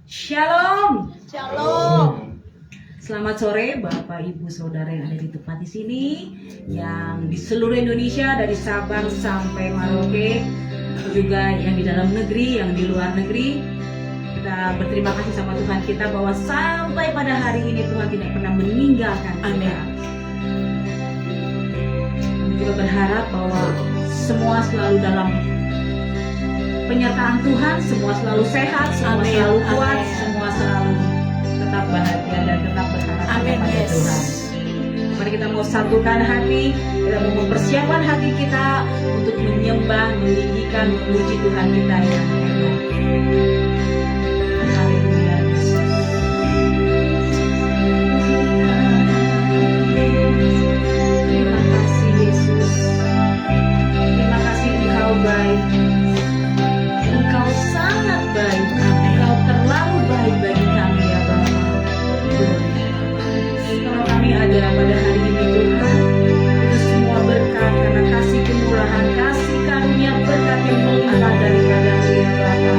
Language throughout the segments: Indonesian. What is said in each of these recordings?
Shalom. Shalom. Selamat sore Bapak Ibu Saudara yang ada di tempat di sini, yang di seluruh Indonesia dari Sabang sampai Merauke, juga yang di dalam negeri, yang di luar negeri. Kita berterima kasih sama Tuhan kita bahwa sampai pada hari ini Tuhan tidak pernah meninggalkan kita. Kami juga berharap bahwa semua selalu dalam penyertaan Tuhan, semua selalu sehat, semua selalu kuat, semua selalu tetap bahagia dan tetap berharap kepada Tuhan. Mari kita mau satukan hati, kita mau mempersiapkan hati kita untuk menyembah, meninggikan, memuji Tuhan kita yang hebat. Haleluya. Terima kasih Yesus. Terima kasih Engkau baik. Engkau sangat baik. Engkau terlalu baik bagi kami ya Bapa. Kalau kami ada pada hari ini Tuhan, itu semua berkat karena kasih kemurahan, kasih karunia, berkat yang melimpah daripada-Mu ya Bapa.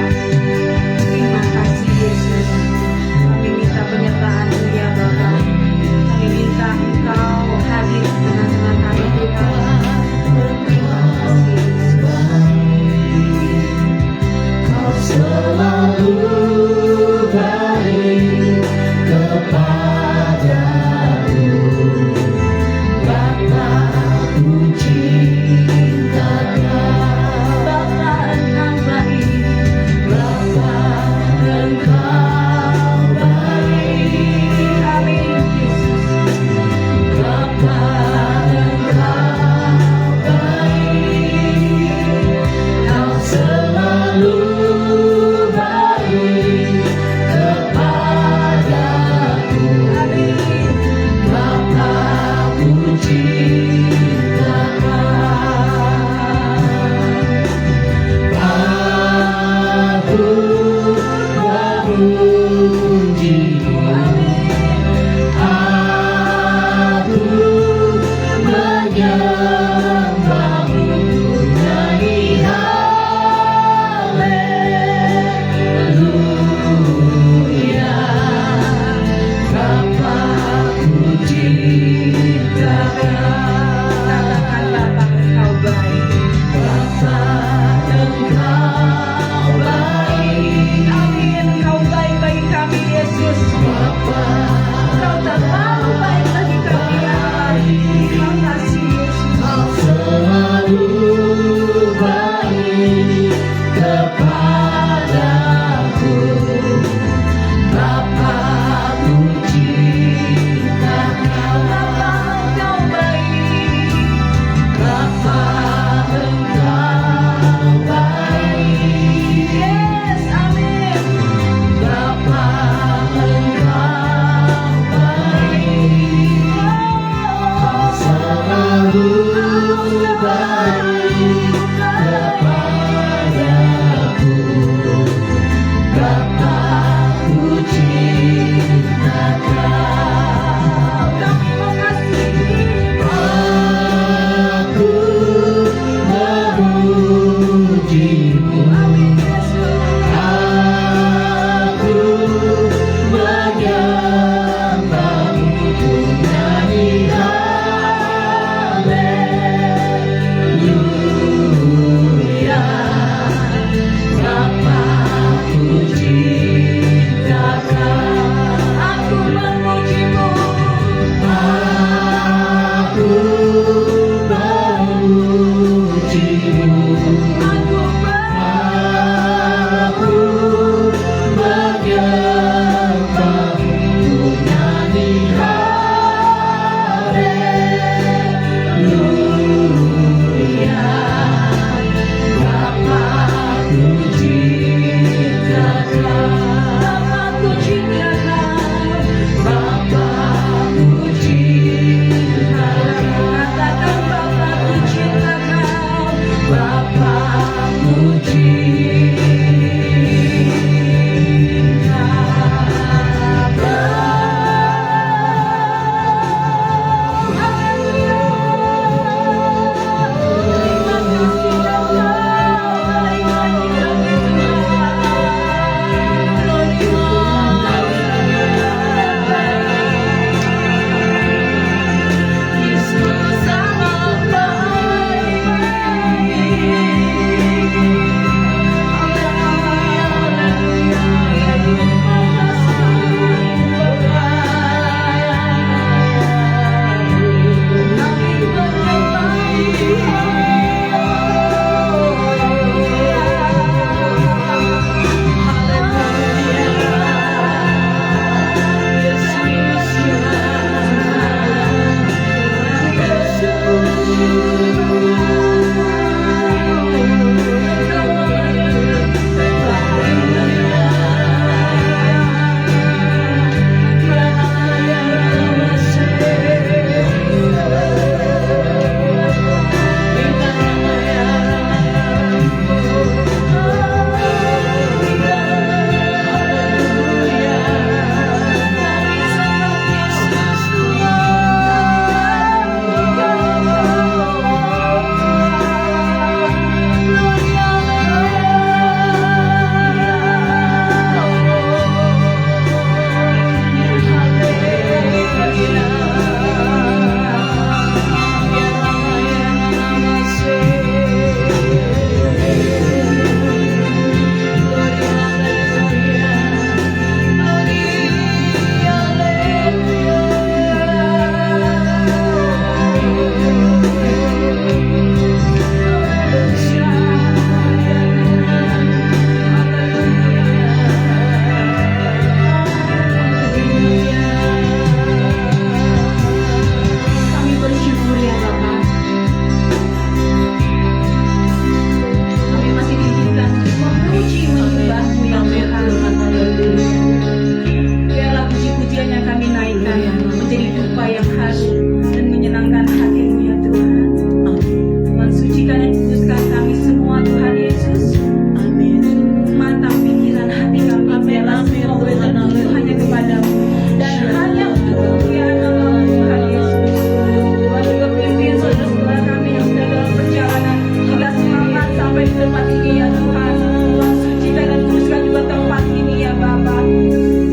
ya Tuhan. Tuhan sucikan dan kuduskan juga tempat ini ya Bapa.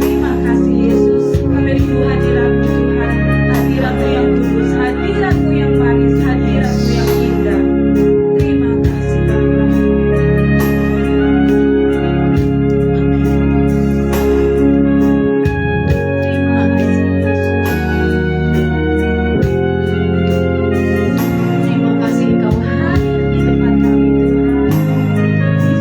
Terima kasih Yesus. Kami rindu hadirat-Mu Tuhan. Hadirat-Mu yang kudus, hadirat-Mu yang manis, hadirat-Mu yang indah. Terima kasih Bapa. Terima kasih Yesus. Terima kasih Engkau hadir di tempat kami Tuhan. Di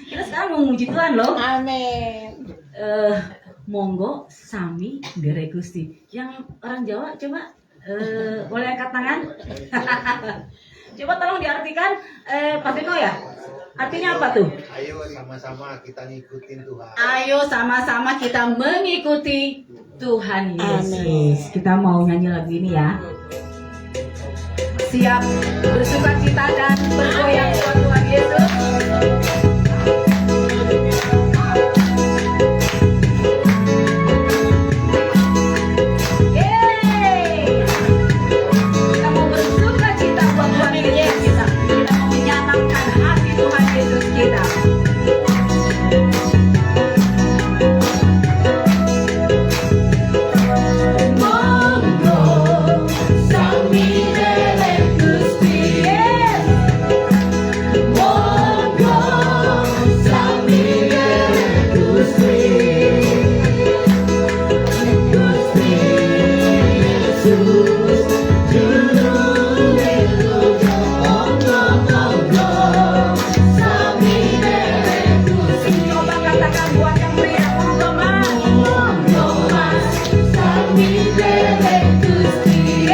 Kita sekarang mau memuji Tuhan loh. Amin. Monggo sami derek Gusti. Yang orang Jawa coba boleh angkat tangan. Coba tolong diartikan Pak Vino ya. Artinya apa tuh? Ayo sama-sama kita ngikutin Tuhan. Ayo sama-sama kita mengikuti Tuhan Yesus. Amin. Kita mau nyanyi lagu ini ya. Siap bersuka cita dan bergoyang buat Tuhan Yesus. Yeay! Kita mau bersuka cita buat Tuhan Yesus kita. Kita mau menyatakan hati Tuhan Yesus kita. Monggo sami derek Gusti. Monggo sami derek Gusti. Gusti Yesus juru wilujeng. Monggo sami derek Gusti. Coba katakan buat yang pria. Monggo mas sami derek Gusti.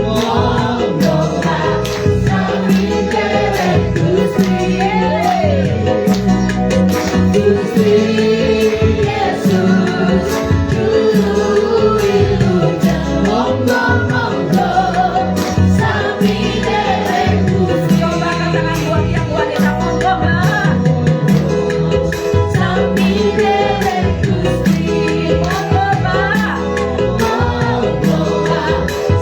Monggo mas sami derek Gusti. Gusti Yesus juru wilujeng. Monggo sami derek Gusti. Coba katakan buat yang wanita. Monggo sami derek Gusti. Monggo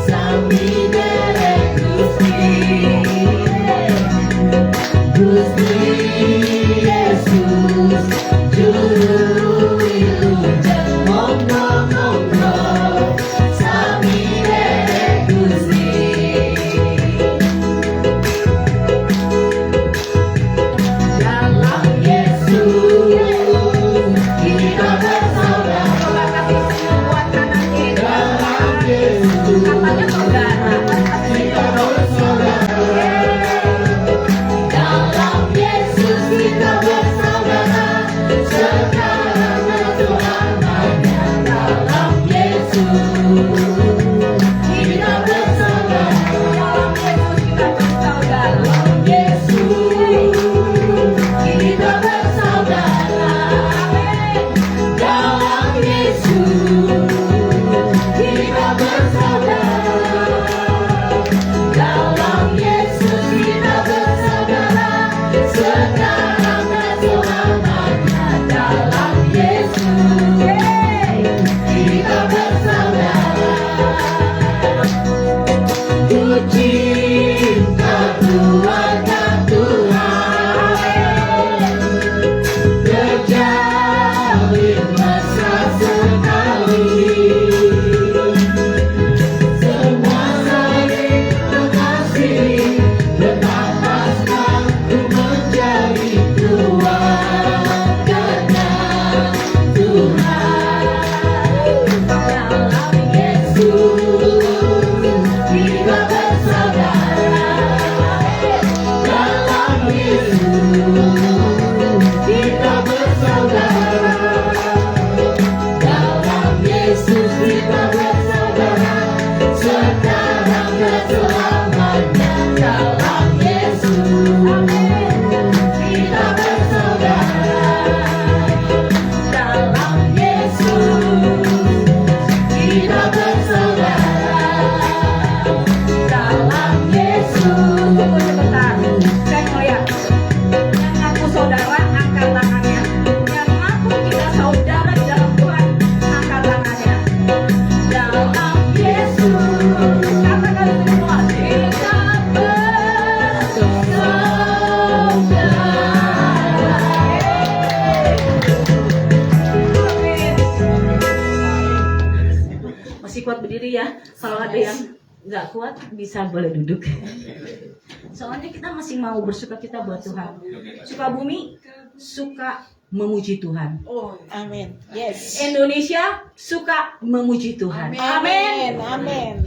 sami derek Gusti. Gusti Yesus juru wilujeng. Monggo sami derek Gusti. Dalam Yesus kita bersaudara. Coba kasih senyum buat kanan kiri. Dalam Yesus katanya saudara. Kita bersaudara. Dalam Yesus kita bersaudara. Sekarang dan selamanya. Dalam Yesus kita bersaudara. Dalam Yesus kita bersaudara. Dalam Yesus kita bersaudara. Amin. Dalam Yesus kita bersaudara. Dalam Yesus kita bersaudara. Sekarang dan selamanya. Dalam Yesus kita bersaudara. Ku cinta keluarga Tuhan. Terjalin mesra sekali. Semua saling mengasihi. Bernafaskan ku menjadi keluarganya Tuhan. Dalam Yesus kita bersaudara. Dalam Yesus kita bersaudara. Dalam Yesus kita bersaudara. Sekarang dan selamanya. Dalam Yesus kita bersaudara. Dalam Yesus kita bersaudara. Dalam Yesus. Tunggu sebentar. Saya mau lihat. Yang ngaku saudara angkat tangannya. Yang ngaku kita saudara di dalam Tuhan angkat tangannya. Dalam Yesus. Katakan semua. Kita bersaudara. Amin. Masih kuat berdiri ya. Kalau ada yang nggak kuat bisa boleh duduk. Soalnya kita masih mau bersuka cita buat Tuhan. Sukabumi suka memuji Tuhan. Oh, amin. Yes. Indonesia suka memuji Tuhan. Amin. Amin.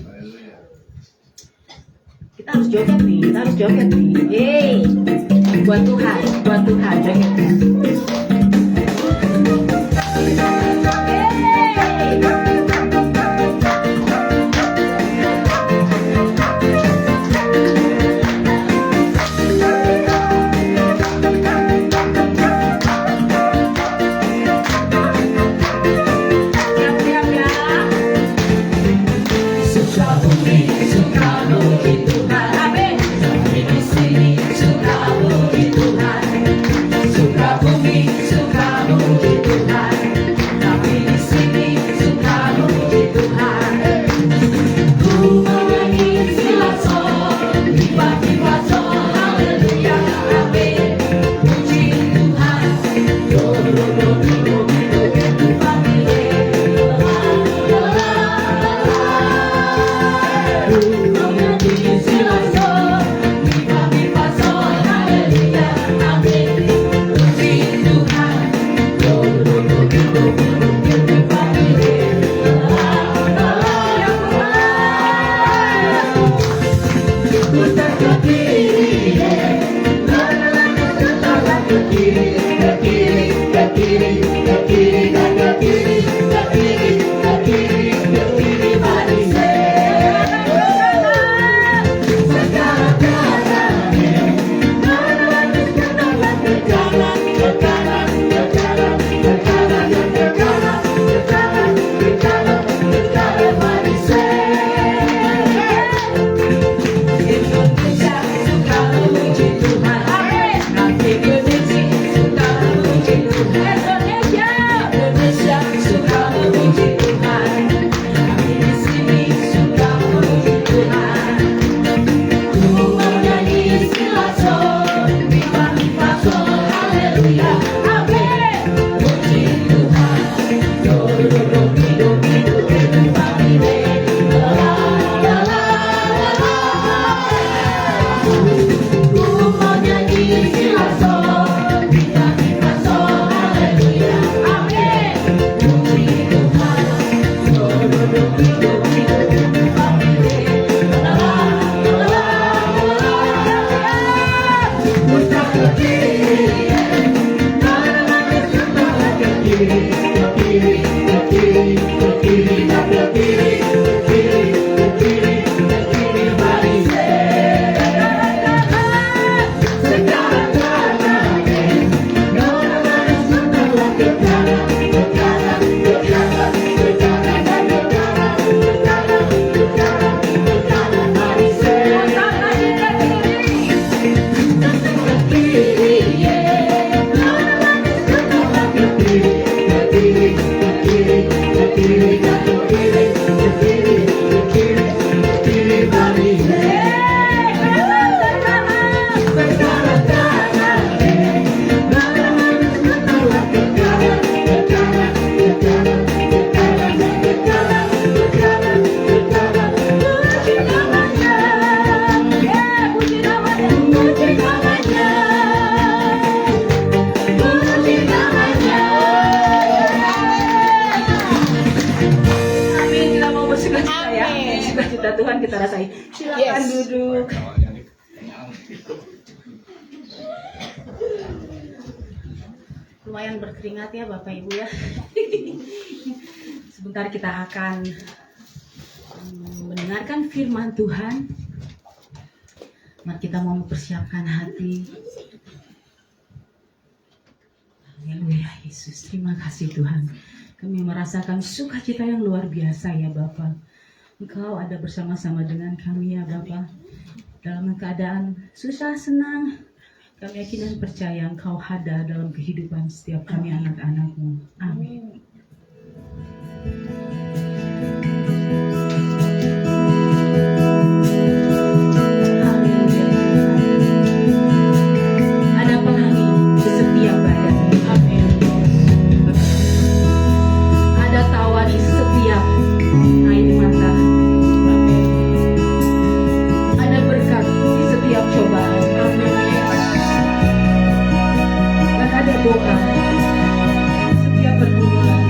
Kita harus joget nih, kita harus joget nih. Yeay, buat Tuhan jogetnya. Tuhan kita rasain. Silakan duduk. Lumayan berkeringat ya Bapak Ibu ya. Sebentar kita akan mendengarkan firman Tuhan. Mari kita mau mempersiapkan hati. Haleluya Yesus, terima kasih Tuhan. Kami merasakan sukacita yang luar biasa ya Bapak. Engkau ada bersama-sama dengan kami ya Bapa. Dalam keadaan susah senang, kami yakin dan percaya Engkau ada dalam kehidupan setiap kami anak-anak-Mu. Amin. Ada pelangi di setiap badan. Amin. Ada tawa di setiap air mata. Cobaan, dan ada doa setiap pergumulan.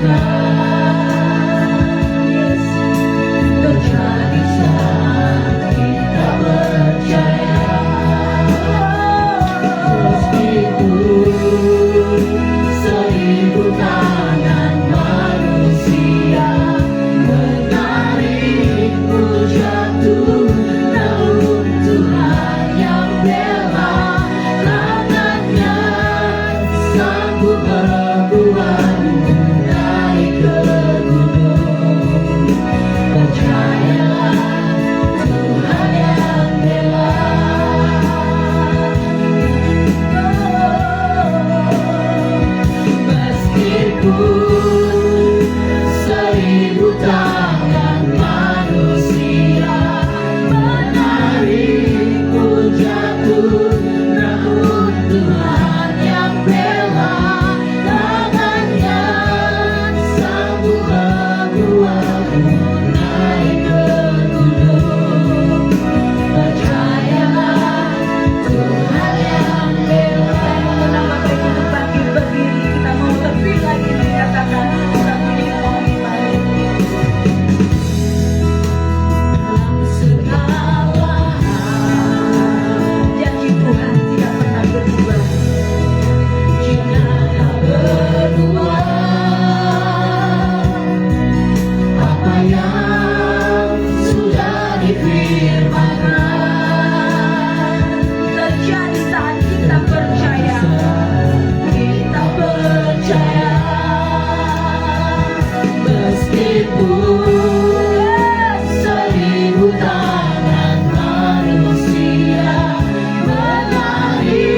Yes, terjadi saat kita percaya. Meskipun seribu tangan manusia menarikmu jatuh, namun Tuhan yang bela. Tangannya sanggup membuatmu naik ke gunung. Percayalah, Tuhan yang bela. Meskipun seribu tangan manusia menarikmu jatuh, namun Tuhan yang bela. Tangannya sanggup membuatmu naik ke gunung. Percayalah, Tuhan yang bela. Kita mau kehidupan berdiri, kita mau lebih lagi menyatakan kita punya komitmen. Dalam segala hal, janji Tuhan tidak pernah berubah. Jika kau berdua, apa yang sudah difirmankan terjadi saat kita percaya. Kita percaya. Meskipun seribu tangan manusia menarikmu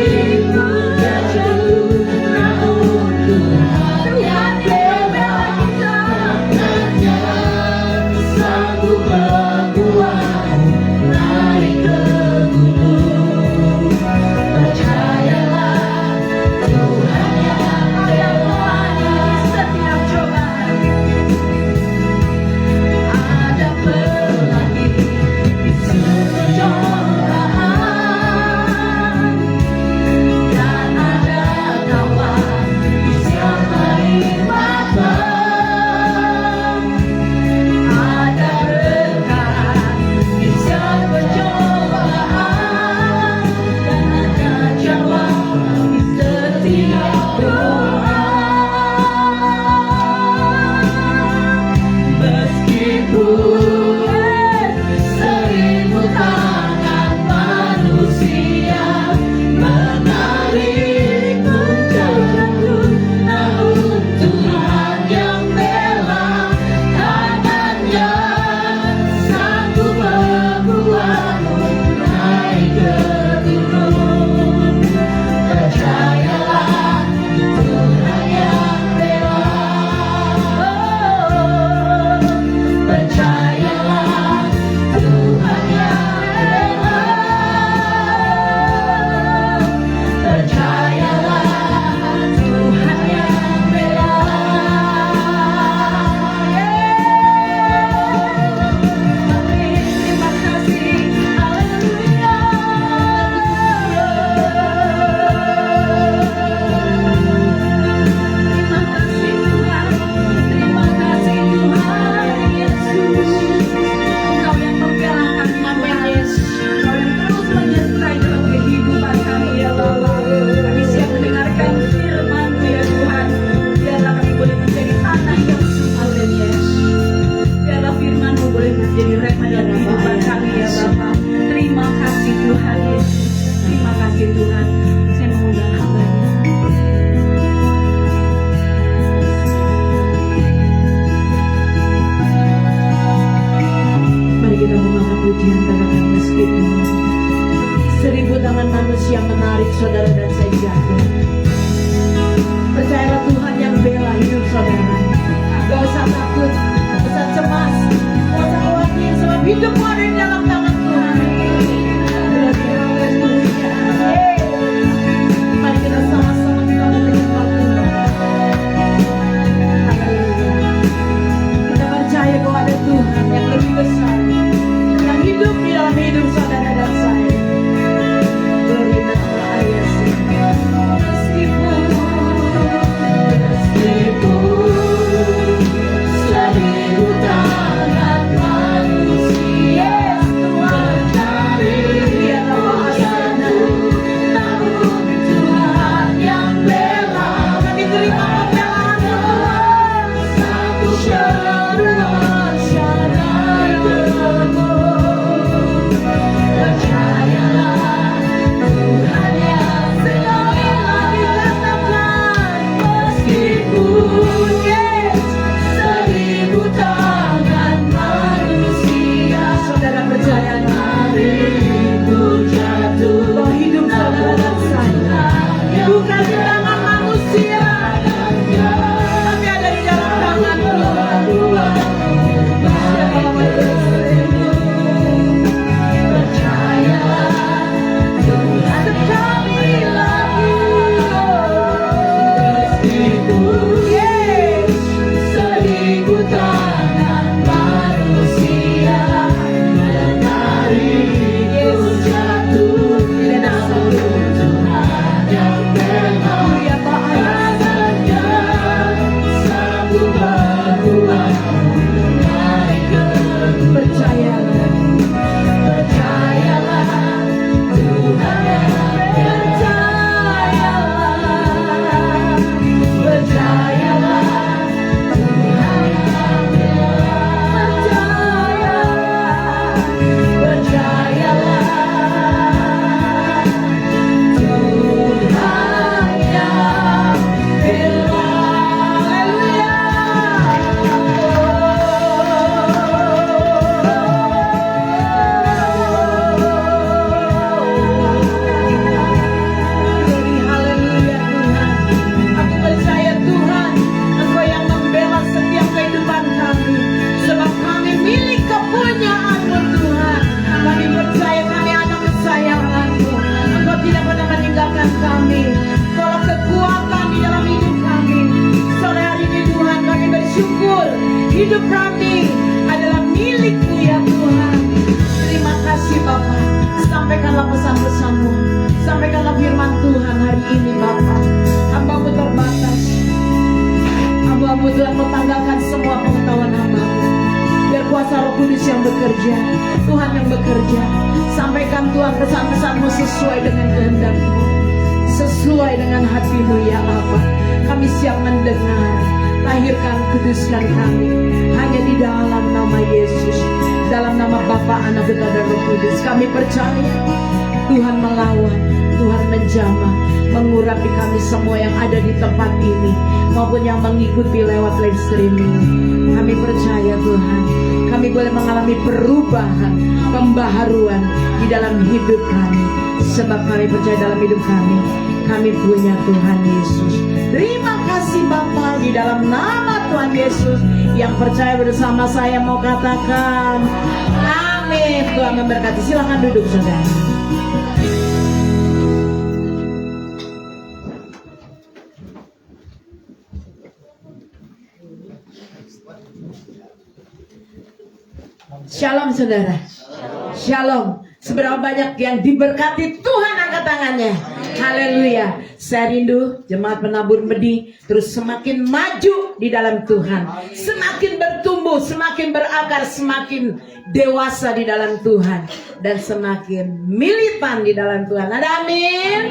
jatuh, namun Tuhan yang bela. Tangannya sanggup membuatmu naik ke gunung. Percayalah, Tuhan yang bela di setiap cobaan. yes. Seribu tangan manusia. Saudara percaya itu jatuh. Bahwa hidup saudara dan saya bukan di tangan manusia, tapi ada di dalam tangan Tuhan. Hidup kami adalah milik-Mu ya Tuhan. Terima kasih Bapa. Sampaikanlah pesan-pesan-Mu, sampaikanlah firman Tuhan hari ini Bapa. Hamba-Mu terbatas, hamba-Mu telah mentanggalkan semua pengetahuan hamba-Mu. Biar kuasa Roh Kudus yang bekerja, Tuhan yang bekerja. Sampaikan Tuhan pesan-pesan-Mu sesuai dengan kehendak-Mu, sesuai dengan hati-Mu ya Bapa. Kami siap mendengar. Lahirkan, kuduskan kami hanya di dalam nama Yesus, dalam nama Bapa, Anak, dan Roh Kudus. Kami percaya Tuhan melawan, Tuhan menjamah, mengurapi kami semua yang ada di tempat ini maupun yang mengikuti lewat live streaming. Kami percaya Tuhan, kami boleh mengalami perubahan, pembaharuan di dalam hidup kami, sebab kami percaya dalam hidup kami punya Tuhan Yesus. Terima kasih Bapa, di dalam nama Tuhan Yesus. Yang percaya bersama saya mau katakan amin. Tuhan memberkati. Silakan duduk saudara. Shalom saudara. Shalom. Seberapa banyak yang diberkati Tuhan, angkat tangannya. Haleluya. Saya rindu jemaat penabur benih terus semakin maju di dalam Tuhan, semakin bertumbuh, semakin berakar, semakin dewasa di dalam Tuhan, dan semakin militan di dalam Tuhan. Ada amin.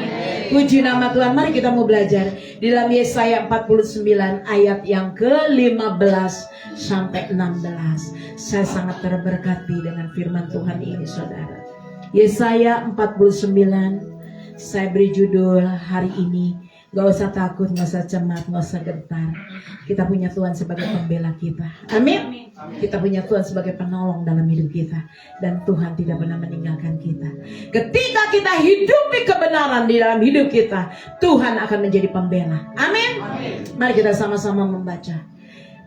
Puji nama Tuhan. Mari kita mau belajar di dalam Yesaya 49 ayat yang ke-15 sampai 16. Saya sangat terberkati dengan firman Tuhan ini saudara. Yesaya 49, saya beri judul hari ini, gak usah takut, gak usah cemas, gak usah gentar. Kita punya Tuhan sebagai pembela kita. Amin. Kita punya Tuhan sebagai penolong dalam hidup kita, dan Tuhan tidak pernah meninggalkan kita. Ketika kita hidupi kebenaran di dalam hidup kita, Tuhan akan menjadi pembela. Amin. Mari kita sama-sama membaca.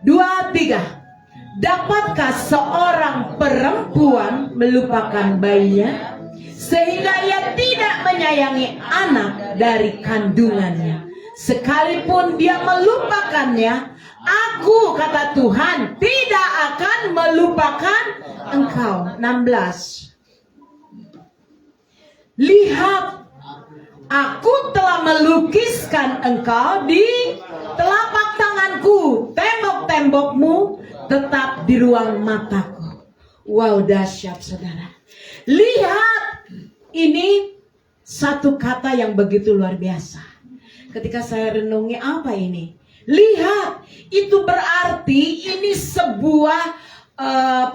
2, 3. Dapatkah seorang perempuan melupakan bayinya, sehingga ia tidak menyayangi anak dari kandungannya? Sekalipun dia melupakannya, aku, kata Tuhan, tidak akan melupakan engkau. 16. Lihat, aku telah melukiskan engkau di telapak tanganku, tembok-tembokmu tetap di ruang mataku. Wow, dahsyat saudara. Lihat, ini satu kata yang begitu luar biasa. Ketika saya renungi apa ini? Lihat, itu berarti ini sebuah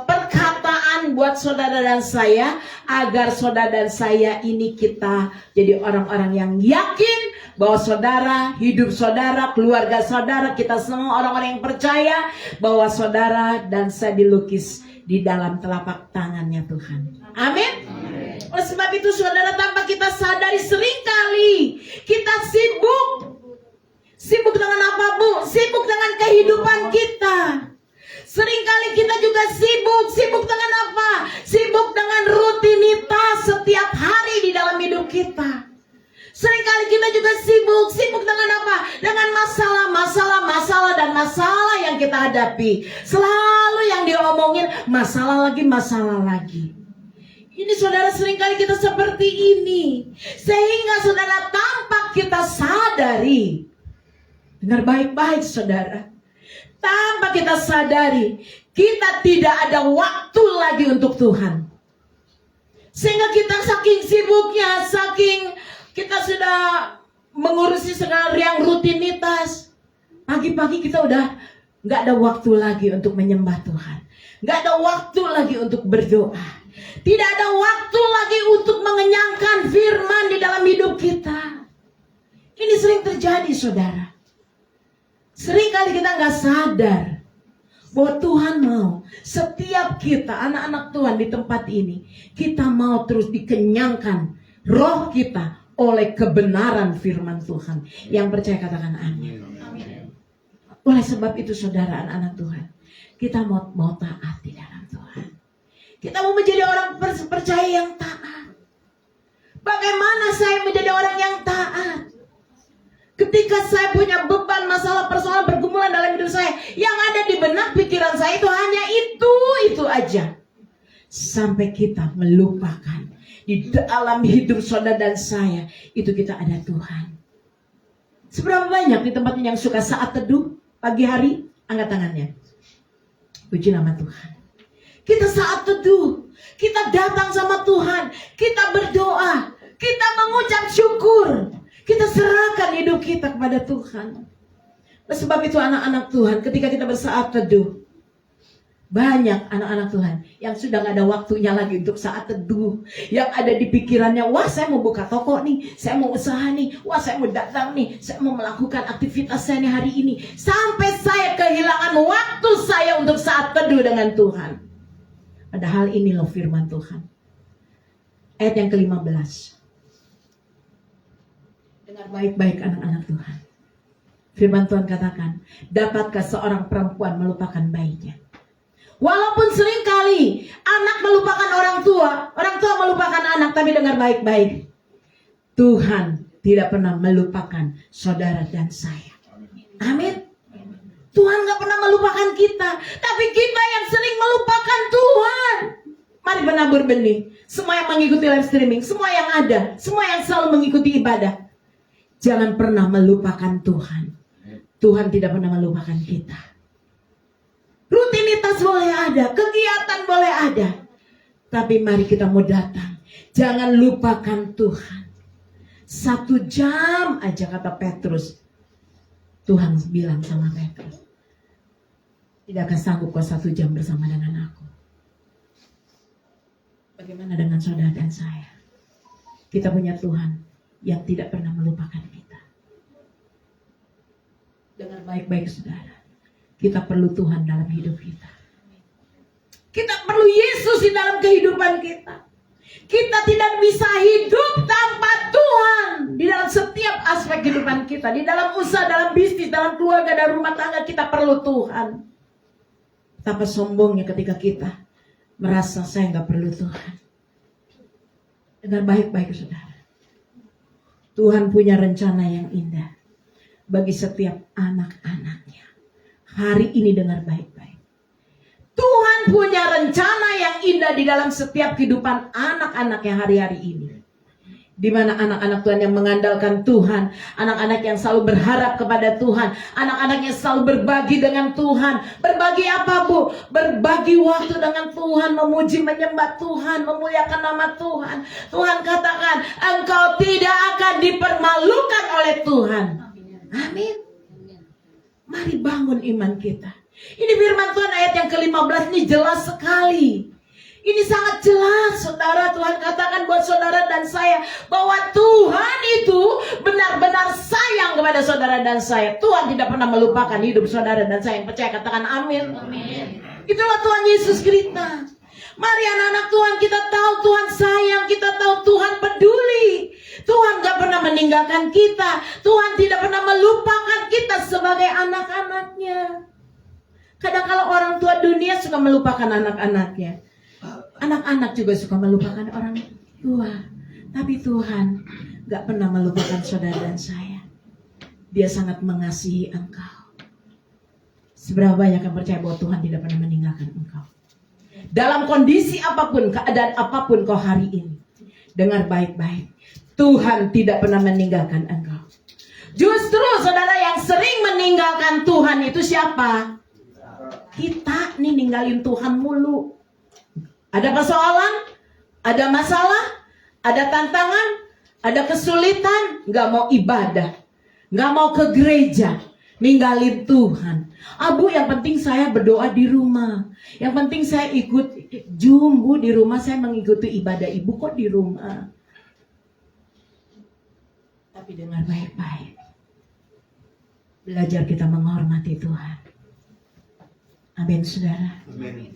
perkataan Tuhan buat saudara dan saya, agar saudara dan saya ini kita jadi orang-orang yang yakin bahwa saudara, hidup saudara, keluarga saudara, kita semua orang-orang yang percaya bahwa saudara dan saya dilukis di dalam telapak tangannya Tuhan. Amin. Oleh sebab itu saudara, tanpa kita sadari seringkali kita sibuk dengan apa Bu? Sibuk dengan kehidupan kita. Seringkali kita juga sibuk dengan apa? Sibuk dengan rutinitas setiap hari di dalam hidup kita. Seringkali kita juga sibuk dengan apa? Dengan masalah dan masalah yang kita hadapi. Selalu yang diomongin masalah lagi. Ini saudara, seringkali kita seperti ini. Sehingga saudara, tanpa kita sadari, dengar baik-baik saudara, tanpa kita sadari, kita tidak ada waktu lagi untuk Tuhan. Sehingga kita saking sibuknya, saking kita sudah mengurusi segala yang rutinitas, pagi-pagi kita udah gak ada waktu lagi untuk menyembah Tuhan. Gak ada waktu lagi untuk berdoa. Tidak ada waktu lagi untuk mengenyangkan firman di dalam hidup kita. Ini sering terjadi saudara. Seringkali kita gak sadar bahwa Tuhan mau setiap kita, anak-anak Tuhan di tempat ini, kita mau terus dikenyangkan roh kita oleh kebenaran firman Tuhan. Yang percaya katakan amin. Oleh sebab itu saudara, anak-anak Tuhan, kita mau taat di dalam Tuhan. Kita mau menjadi orang percaya yang taat. Bagaimana saya menjadi orang yang taat? Ketika saya punya beban, masalah, persoalan, pergumulan dalam hidup saya, yang ada di benak pikiran saya itu hanya itu aja. Sampai kita melupakan di dalam hidup saudara dan saya, itu kita ada Tuhan. Seberapa banyak di tempat ini yang suka saat teduh pagi hari? Angkat tangannya. Puji nama Tuhan. Kita saat teduh, kita datang sama Tuhan, kita berdoa, kita mengucap syukur, kita serahkan hidup kita kepada Tuhan. Sebab itu anak-anak Tuhan, ketika kita bersaat teduh, banyak anak-anak Tuhan yang sudah gak ada waktunya lagi untuk saat teduh. Yang ada di pikirannya, wah saya mau buka toko nih, saya mau usaha nih, wah saya mau datang nih, saya mau melakukan aktivitas saya nih hari ini. Sampai saya kehilangan waktu saya untuk saat teduh dengan Tuhan. Padahal ini loh firman Tuhan. Ayat yang ke-15. Dengar baik-baik anak-anak Tuhan. Firman Tuhan katakan, dapatkah seorang perempuan melupakan bayinya? Walaupun seringkali anak melupakan orang tua melupakan anak, tapi dengar baik-baik. Tuhan tidak pernah melupakan saudara dan saya. Amin. Tuhan gak pernah melupakan kita, tapi kita yang sering melupakan Tuhan. Mari menabur benih. Semua yang mengikuti live streaming, semua yang ada, semua yang selalu mengikuti ibadah, jangan pernah melupakan Tuhan. Tuhan tidak pernah melupakan kita. Rutinitas boleh ada, kegiatan boleh ada, tapi mari kita mau datang, jangan lupakan Tuhan. 1 jam aja kata Petrus. Tuhan bilang sama Petrus, tidakkah sanggup kau 1 jam bersama dengan aku? Bagaimana dengan saudara dan saya? Kita punya Tuhan yang tidak pernah melupakan kita. Dengar baik-baik saudara, kita perlu Tuhan dalam hidup kita. Kita perlu Yesus di dalam kehidupan kita. Kita tidak bisa hidup tanpa Tuhan di dalam setiap aspek kehidupan kita. Di dalam usaha, dalam bisnis, dalam keluarga, dalam rumah tangga, kita perlu Tuhan. Betapa sombongnya ketika kita merasa saya nggak perlu Tuhan. Dengar baik-baik saudara. Tuhan punya rencana yang indah bagi setiap anak-anaknya. Hari ini dengar baik-baik. Tuhan punya rencana yang indah di dalam setiap kehidupan anak-anaknya hari-hari ini. Di mana anak-anak Tuhan yang mengandalkan Tuhan, anak-anak yang selalu berharap kepada Tuhan, anak-anak yang selalu berbagi dengan Tuhan. Berbagi apa Bu? Berbagi waktu dengan Tuhan, memuji, menyembah Tuhan, memuliakan nama Tuhan. Tuhan katakan, engkau tidak akan dipermalukan oleh Tuhan. Amin. Mari bangun iman kita. Ini firman Tuhan ayat yang ke-15 ini jelas sekali. Ini sangat jelas, saudara. Tuhan katakan buat saudara dan saya bahwa Tuhan itu benar-benar sayang kepada saudara dan saya. Tuhan tidak pernah melupakan hidup saudara dan saya. Yang percaya katakan amin. Amin. Itulah Tuhan Yesus kita. Mari anak-anak Tuhan, kita tahu Tuhan sayang, kita tahu Tuhan peduli. Tuhan gak pernah meninggalkan kita. Tuhan tidak pernah melupakan kita sebagai anak-anaknya. Kadang kalau orang tua dunia suka melupakan anak-anaknya. Anak-anak juga suka melupakan orang tua. Tapi Tuhan gak pernah melupakan saudara dan saya. Dia sangat mengasihi engkau. Seberapa banyak yang percaya bahwa Tuhan tidak pernah meninggalkan engkau. Dalam kondisi apapun, keadaan apapun kau hari ini. Dengar baik-baik. Tuhan tidak pernah meninggalkan engkau. Justru saudara yang sering meninggalkan Tuhan itu siapa? Kita nih ninggalin Tuhan mulu. Ada persoalan, ada masalah, ada tantangan, ada kesulitan, gak mau ibadah, gak mau ke gereja, ninggalin Tuhan. Bu, yang penting saya berdoa di rumah. Yang penting saya ikut Zoom, Bu, di rumah saya mengikuti ibadah Ibu kok di rumah. Tapi dengar baik-baik. Belajar kita menghormati Tuhan. Amin, saudara. Amin.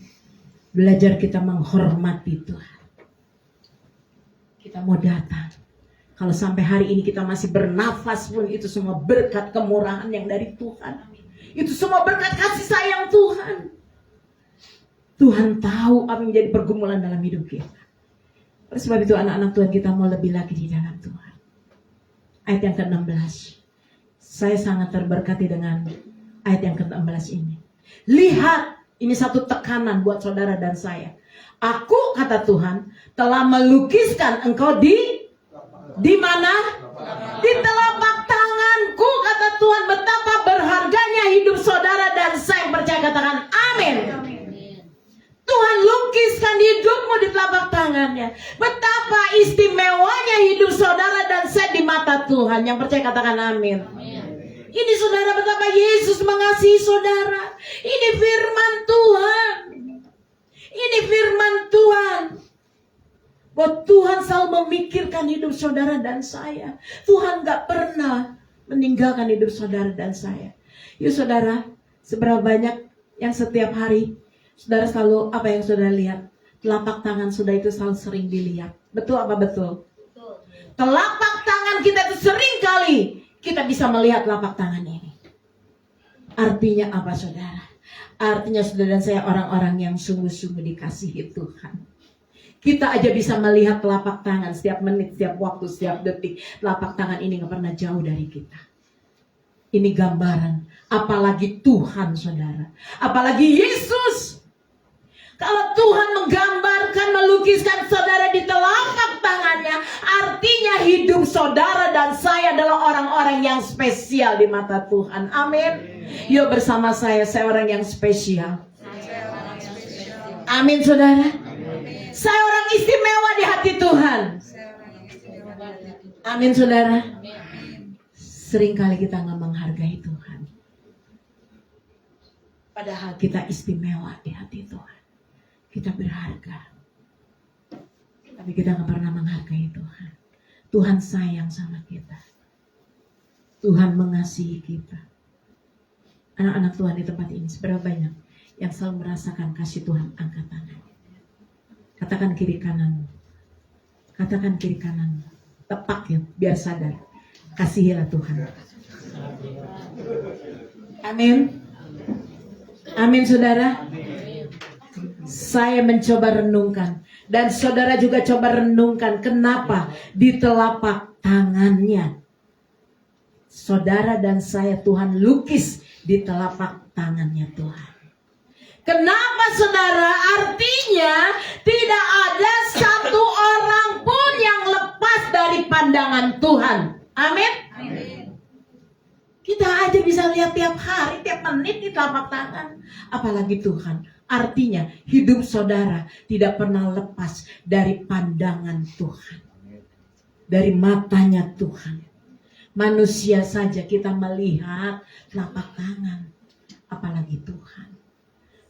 Belajar kita menghormati Tuhan. Kita mau datang. Kalau sampai hari ini kita masih bernafas pun, itu semua berkat kemurahan yang dari Tuhan. Itu semua berkat kasih sayang Tuhan. Tuhan tahu apa yang menjadi pergumulan dalam hidup kita. Oleh sebab itu anak-anak Tuhan, kita mau lebih lagi di dalam Tuhan. Ayat yang ke-16. Saya sangat terberkati dengan ayat yang ke-16 ini. Lihat, ini satu tekanan buat saudara dan saya. Aku, kata Tuhan, telah melukiskan engkau di mana? Di telapak tanganku, kata Tuhan. Betapa berharganya hidup saudara dan saya yang percaya katakan amin. Tuhan lukiskan hidupmu di telapak tangannya. Betapa istimewanya hidup saudara dan saya di mata Tuhan. Yang percaya katakan amin. Ini saudara, betapa Yesus mengasihi saudara. Ini firman Tuhan. Ini firman Tuhan. Bahwa Tuhan selalu memikirkan hidup saudara dan saya. Tuhan gak pernah meninggalkan hidup saudara dan saya. Yuk saudara, seberapa banyak yang setiap hari saudara selalu, apa yang saudara lihat? Telapak tangan saudara itu selalu sering dilihat. Betul apa betul? Betul. Telapak tangan kita itu sering kali kita bisa melihat telapak tangan ini. Artinya apa saudara? Artinya saudara dan saya orang-orang yang sungguh-sungguh dikasihi Tuhan. Kita aja bisa melihat telapak tangan setiap menit, setiap waktu, setiap detik. Telapak tangan ini gak pernah jauh dari kita. Ini gambaran. Apalagi Tuhan saudara. Apalagi Yesus. Kalau Tuhan menggambarkan, melukiskan saudara di telapak tangannya, artinya hidup saudara dan saya adalah orang-orang yang spesial di mata Tuhan. Amin. Yuk bersama saya orang yang spesial. Amin saudara. Saya orang istimewa di hati Tuhan. Amin saudara. Seringkali kita gak menghargai Tuhan. Padahal kita istimewa di hati Tuhan. Kita berharga. Tapi kita gak pernah menghargai Tuhan. Tuhan sayang sama kita. Tuhan mengasihi kita. Anak-anak Tuhan di tempat ini, seberapa banyak yang selalu merasakan kasih Tuhan? Angkat tangan. Katakan kiri kanan. Katakan kiri kanan. Tepak ya, biar sadar. Kasihilah Tuhan. Amin. Amin saudara. Saya mencoba renungkan. Dan saudara juga coba renungkan. Kenapa di telapak tangannya saudara dan saya Tuhan lukis di telapak tangannya Tuhan. Kenapa saudara? Artinya tidak ada satu orang pun yang lepas dari pandangan Tuhan. Amin. Kita aja bisa lihat tiap hari, tiap menit di telapak tangan. Apalagi Tuhan. Artinya hidup saudara tidak pernah lepas dari pandangan Tuhan. Dari matanya Tuhan. Manusia saja kita melihat telapak tangan. Apalagi Tuhan.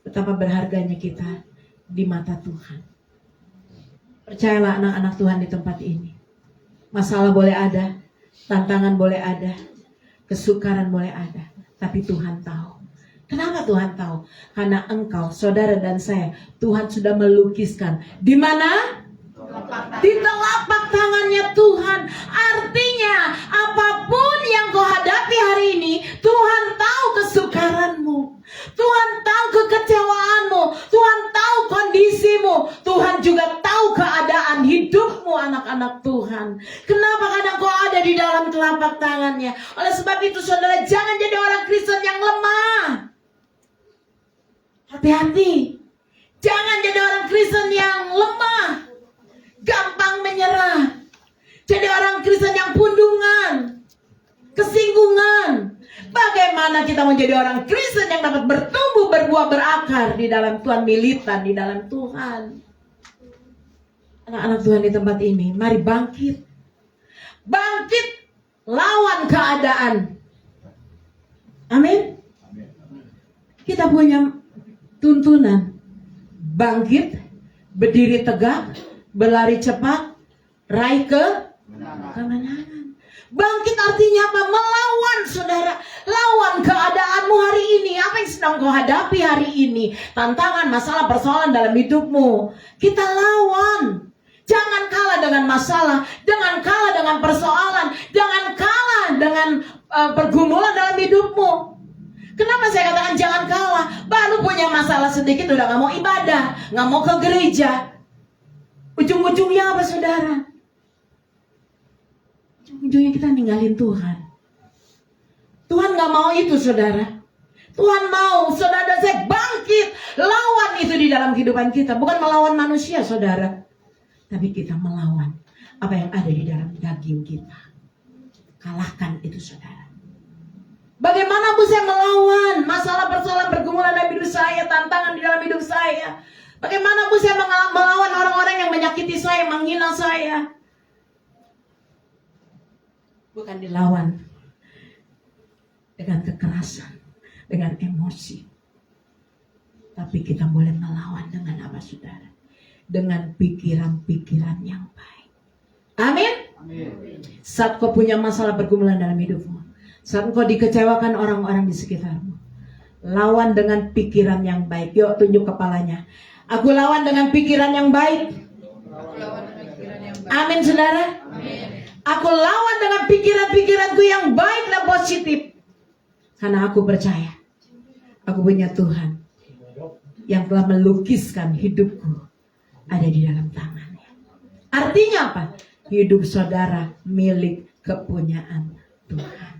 Betapa berharganya kita di mata Tuhan. Percayalah anak-anak Tuhan di tempat ini. Masalah boleh ada, tantangan boleh ada, kesukaran boleh ada, tapi Tuhan tahu. Kenapa Tuhan tahu? Karena engkau, saudara dan saya, Tuhan sudah melukiskan. Di mana? Di telapak tangannya Tuhan. Artinya apapun yang kau hadapi hari ini, Tuhan tahu kesukaranmu, Tuhan tahu kekecewaanmu, Tuhan tahu kondisimu, Tuhan juga tahu keadaan hidupmu, anak-anak Tuhan. Kenapa? Karena kau ada di dalam telapak tangannya. Oleh sebab itu saudara, jangan jadi orang Kristen yang lemah. Hati-hati. Jangan jadi orang Kristen yang lemah, gampang menyerah. Jadi orang Kristen yang pundungan, kesinggungan. Bagaimana kita menjadi orang Kristen yang dapat bertumbuh, berbuah, berakar di dalam Tuhan, militan di dalam Tuhan. Anak-anak Tuhan di tempat ini, mari bangkit. Bangkit, lawan keadaan. Amin. Kita punya tuntunan. Bangkit, berdiri tegak, berlari cepat, raih kemenangan. Bangkit artinya apa? Melawan, saudara. Lawan keadaanmu hari ini. Apa yang sedang kau hadapi hari ini? Tantangan, masalah, persoalan dalam hidupmu. Kita lawan. Jangan kalah dengan masalah. Jangan kalah dengan persoalan. Jangan kalah dengan pergumulan dalam hidupmu. Kenapa saya katakan jangan kalah? Baru punya masalah sedikit udah gak mau ibadah, gak mau ke gereja. Ujung-ujungnya apa, saudara? Ujung-ujungnya kita ninggalin Tuhan. Tuhan gak mau itu, saudara. Tuhan mau saudara saya bangkit, lawan itu di dalam kehidupan kita. Bukan melawan manusia, saudara, tapi kita melawan apa yang ada di dalam daging kita. Kalahkan itu, saudara. Bagaimana Bu saya melawan masalah, persoalan, pergumulan dalam hidup saya, tantangan di dalam hidup saya? Bagaimana Bu saya melawan orang-orang yang menyakiti saya, menghina saya? Bukan dilawan dengan kekerasan, dengan emosi. Tapi kita boleh melawan dengan apa, saudara? Dengan pikiran-pikiran yang baik. Amin? Amin. Saat kau punya masalah, pergumulan dalam hidupmu, saat kau dikecewakan orang-orang di sekitarmu, lawan dengan pikiran yang baik. Yuk tunjuk kepalanya. Aku lawan dengan pikiran yang baik. Amin, saudara. Amin. Aku lawan dengan pikiran-pikiranku yang baik dan positif. Karena aku percaya aku punya Tuhan yang telah melukiskan hidupku ada di dalam tangannya. Artinya apa? Hidup saudara milik kepunyaan Tuhan.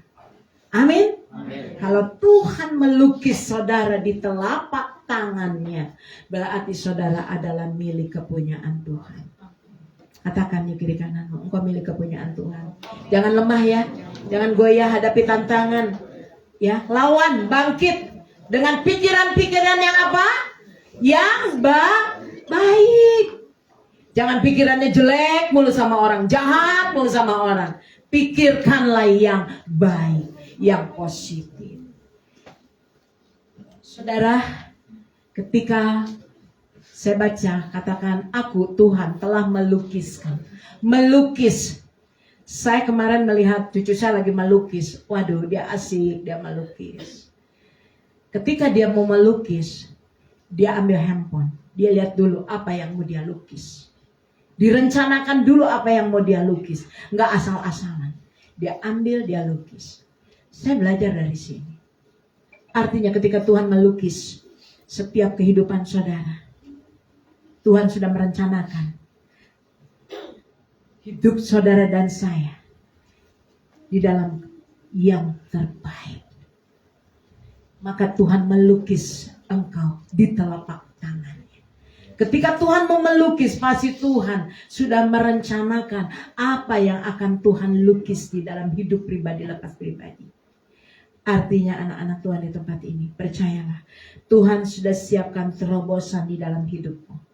Amin. Amin. Kalau Tuhan melukis saudara di telapak tangannya, berarti saudara adalah milik kepunyaan Tuhan. Katakan di kiri kananmu, engkau milik kepunyaan Tuhan. Jangan lemah ya, jangan goyah hadapi tantangan. Ya, lawan, bangkit dengan pikiran-pikiran yang apa? Yang baik. Jangan pikirannya jelek mulu sama orang, jahat mulu sama orang. Pikirkanlah yang baik, yang positif. Saudara, ketika saya baca, katakan aku Tuhan telah melukiskan. Melukis. Saya kemarin melihat cucu saya lagi melukis. Waduh, dia asik, dia melukis. Ketika dia mau melukis, dia ambil handphone. Dia lihat dulu apa yang mau dia lukis. Direncanakan dulu apa yang mau dia lukis. Nggak asal-asalan. Dia ambil, dia lukis. Saya belajar dari sini. Artinya ketika Tuhan melukis setiap kehidupan saudara, Tuhan sudah merencanakan hidup saudara dan saya di dalam yang terbaik. Maka Tuhan melukis engkau di telapak tangannya. Ketika Tuhan mau melukis, pasti Tuhan sudah merencanakan apa yang akan Tuhan lukis di dalam hidup pribadi lepas pribadi. Artinya anak-anak Tuhan di tempat ini, percayalah, Tuhan sudah siapkan terobosan di dalam hidupmu.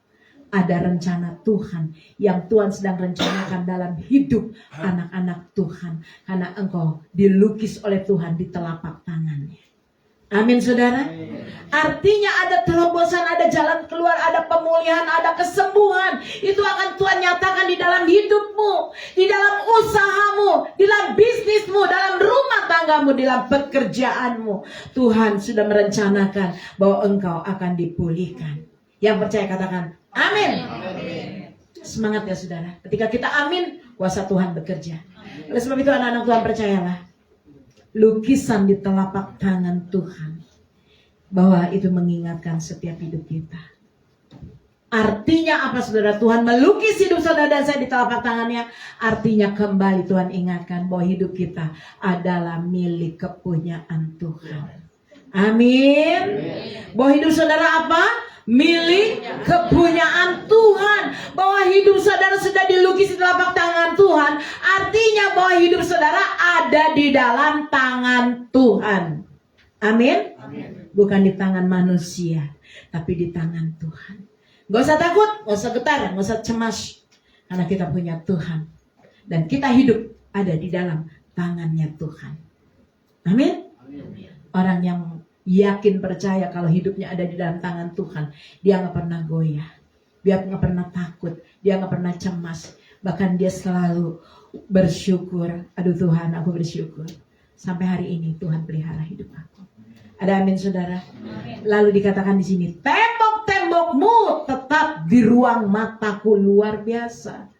Ada rencana Tuhan yang Tuhan sedang rencanakan dalam hidup anak-anak Tuhan. Karena engkau dilukis oleh Tuhan di telapak tangannya. Amin saudara. Artinya ada terobosan, ada jalan keluar, ada pemulihan, ada kesembuhan. Itu akan Tuhan nyatakan di dalam hidupmu, di dalam usahamu, di dalam bisnismu, dalam rumah tanggamu, di dalam pekerjaanmu. Tuhan sudah merencanakan bahwa engkau akan dipulihkan. Yang percaya katakan amin. Semangat ya saudara. Ketika kita amin, kuasa Tuhan bekerja. Oleh sebab itu anak-anak Tuhan percayalah, lukisan di telapak tangan Tuhan, bahwa itu mengingatkan setiap hidup kita. Artinya apa saudara? Tuhan melukis hidup saudara dan saya di telapak tangannya. Artinya kembali Tuhan ingatkan bahwa hidup kita adalah milik kepunyaan Tuhan. Amin. Bahwa hidup saudara apa? Milik kepunyaan Tuhan. Bahwa hidup saudara sudah dilukis di telapak tangan Tuhan. Artinya bahwa hidup saudara ada di dalam tangan Tuhan. Amin. Bukan di tangan manusia, tapi di tangan Tuhan. Gak usah takut, gak usah getar, gak usah cemas. Karena kita punya Tuhan. Dan kita hidup ada di dalam tangannya Tuhan. Amin. Orang yang yakin percaya kalau hidupnya ada di dalam tangan Tuhan, dia gak pernah goyah. Dia gak pernah takut, dia gak pernah cemas. Bahkan dia selalu bersyukur. Aduh Tuhan, aku bersyukur. Sampai hari ini Tuhan pelihara hidup aku. Ada amin saudara. Lalu dikatakan di sini, tembok-tembokmu tetap di ruang mataku. Luar biasa.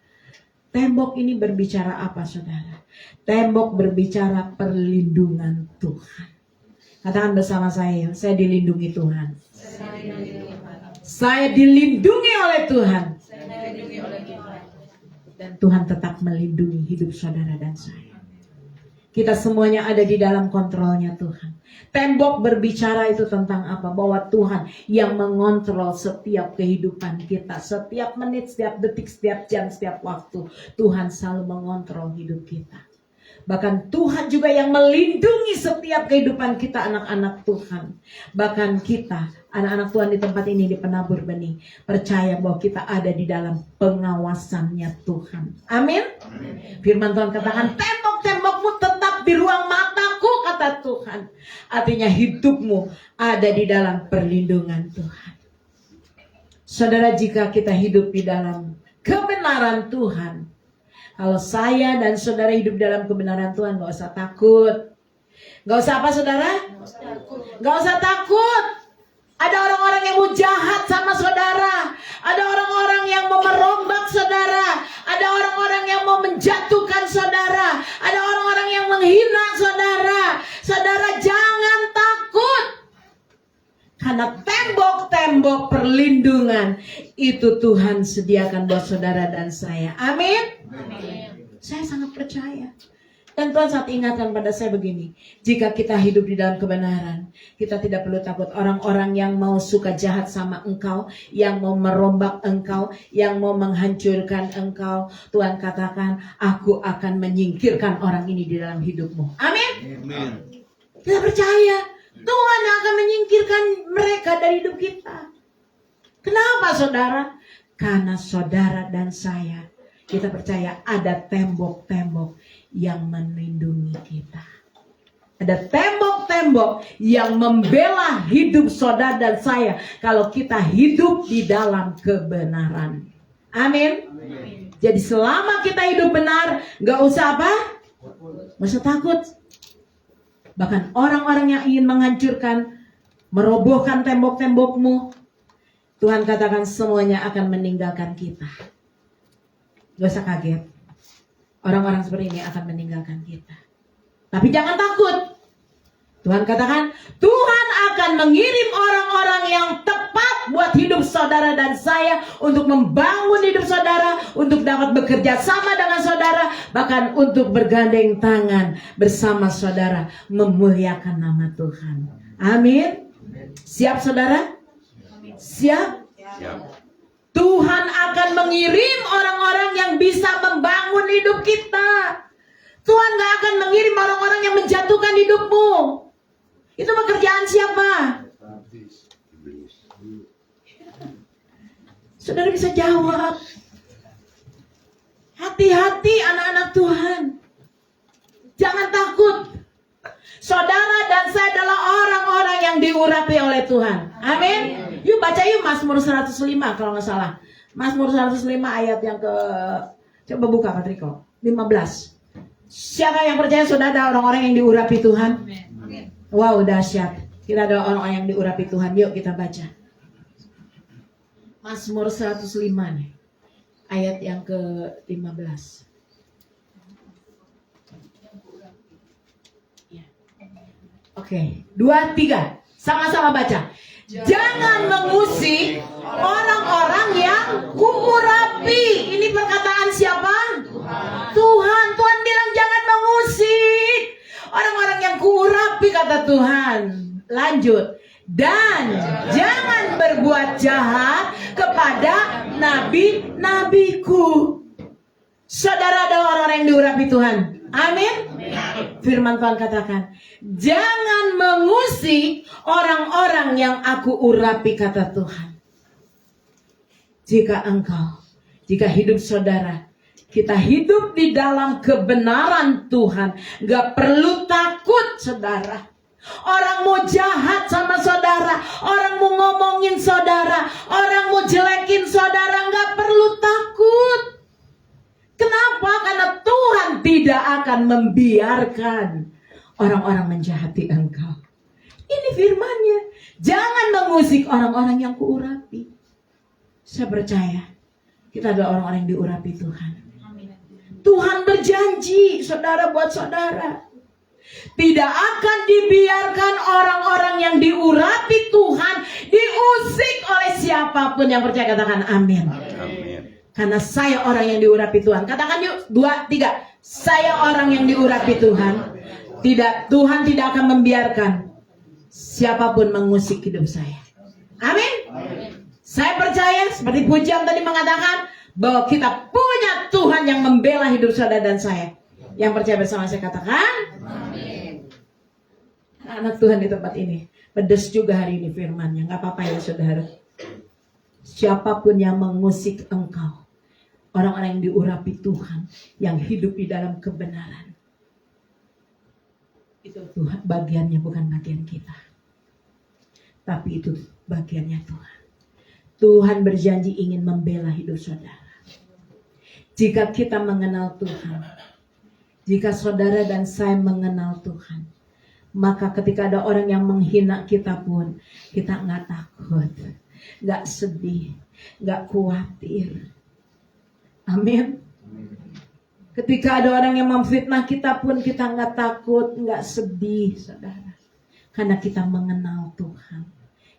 Tembok ini berbicara apa saudara? Tembok berbicara perlindungan Tuhan. Katakan bersama saya dilindungi Tuhan. Saya dilindungi oleh Tuhan. Dan Tuhan tetap melindungi hidup saudara dan saya. Kita semuanya ada di dalam kontrolnya Tuhan. Tembok berbicara itu tentang apa? Bahwa Tuhan yang mengontrol setiap kehidupan kita. Setiap menit, setiap detik, setiap jam, setiap waktu. Tuhan selalu mengontrol hidup kita. Bahkan Tuhan juga yang melindungi setiap kehidupan kita anak-anak Tuhan. Bahkan kita, anak-anak Tuhan di tempat ini, di Penabur Benih, percaya bahwa kita ada di dalam pengawasannya Tuhan. Amin. Firman Tuhan katakan, tembok-tembokmu tetap di ruang mataku, kata Tuhan. Artinya hidupmu ada di dalam perlindungan Tuhan. Saudara, jika kita hidup di dalam kebenaran Tuhan, kalau saya dan saudara hidup dalam kebenaran Tuhan, gak usah takut. Gak usah apa saudara? Gak usah takut. Ada orang-orang yang mau jahat sama saudara. Ada orang-orang yang mau merombak saudara. Ada orang-orang yang mau menjatuhkan saudara. Ada orang-orang yang menghina saudara. Saudara jangan takut. Karena tembok-tembok perlindungan itu Tuhan sediakan buat saudara dan saya. Amin. Saya sangat percaya. Dan Tuhan saat ingatkan pada saya begini. Jika kita hidup di dalam kebenaran, kita tidak perlu takut orang-orang yang mau suka jahat sama engkau, yang mau merombak engkau, yang mau menghancurkan engkau. Tuhan katakan, aku akan menyingkirkan orang ini di dalam hidupmu. Amin. Kita percaya Tuhan akan menyingkirkan mereka dari hidup kita. Kenapa saudara? Karena saudara dan saya, kita percaya ada tembok-tembok yang melindungi kita. Ada tembok-tembok yang membela hidup saudara dan saya kalau kita hidup di dalam kebenaran. Amin. Jadi selama kita hidup benar, gak usah apa? Gak usah takut. Bahkan orang-orang yang ingin menghancurkan, merobohkan tembok-tembokmu, Tuhan katakan semuanya akan meninggalkan kita. Gak usah kaget. Orang-orang seperti ini akan meninggalkan kita. Tapi jangan takut. Tuhan katakan, Tuhan akan mengirim orang-orang yang tepat buat hidup saudara dan saya, untuk membangun hidup saudara, untuk dapat bekerja sama dengan saudara, bahkan untuk bergandeng tangan bersama saudara, memuliakan nama Tuhan. Amin. Siap saudara? Siap? Siap. Tuhan akan mengirim orang-orang yang bisa membangun hidup kita. Tuhan gak akan mengirim orang-orang yang menjatuhkan hidupmu. Itu pekerjaan siapa? Saudara bisa jawab. Hati-hati anak-anak Tuhan. Jangan takut. Saudara dan saya adalah orang-orang yang diurapi oleh Tuhan. Amin. Yuk baca yuk Mazmur 105 kalau nggak salah. Mazmur 105 ayat yang ke, coba buka Patriko, 15. Siapa yang percaya sudah ada orang-orang yang diurapi Tuhan? Wow, dahsyat. Kita ada orang-orang yang diurapi Tuhan. Yuk kita baca. Mazmur 105 nih. Ayat yang ke-15. Oke, 2, 3. Sama-sama baca. Jangan mengusik orang-orang yang kuurapi. Ini perkataan siapa? Tuhan. Tuhan bilang jangan mengusik orang-orang yang kuurapi, kata Tuhan. Lanjut. Dan jangan berbuat jahat kepada nabi-nabiku. Saudara, ada orang-orang yang diurapi Tuhan. Amin. Firman Tuhan katakan, jangan mengusik orang-orang yang aku urapi, kata Tuhan. Jika hidup saudara, kita hidup di dalam kebenaran Tuhan, gak perlu takut, saudara. Orang mau jahat sama saudara, orang mau ngomongin saudara, orang mau jelekin saudara, gak perlu takut. Kenapa? Karena Tuhan tidak akan membiarkan orang-orang menjahati engkau. Ini firman-Nya. Jangan mengusik orang-orang yang kuurapi. Saya percaya kita adalah orang-orang yang diurapi Tuhan. Tuhan berjanji, saudara, buat saudara, tidak akan dibiarkan orang-orang yang diurapi Tuhan diusik oleh siapapun. Yang percaya katakan amin. Karena saya orang yang diurapi Tuhan. Katakan yuk, 2, 3. Saya orang yang diurapi Tuhan. Tuhan tidak akan membiarkan siapapun mengusik hidup saya. Amin. Saya percaya seperti pujian tadi mengatakan bahwa kita punya Tuhan yang membela hidup saudara dan saya. Yang percaya bersama saya katakan amin. Anak Tuhan di tempat ini, pedas juga hari ini firman-Nya. Gak apa-apa ya saudara. Siapapun yang mengusik engkau, orang-orang yang diurapi Tuhan, yang hidup di dalam kebenaran, itu Tuhan bagiannya, bukan bagian kita. Tapi itu bagiannya Tuhan. Tuhan berjanji ingin membela hidup saudara. Jika kita mengenal Tuhan, jika saudara dan saya mengenal Tuhan, maka ketika ada orang yang menghina kita pun, kita gak takut, gak sedih, gak khawatir. Amin. Ketika ada orang yang memfitnah kita pun, kita gak takut, gak sedih, saudara. Karena kita mengenal Tuhan.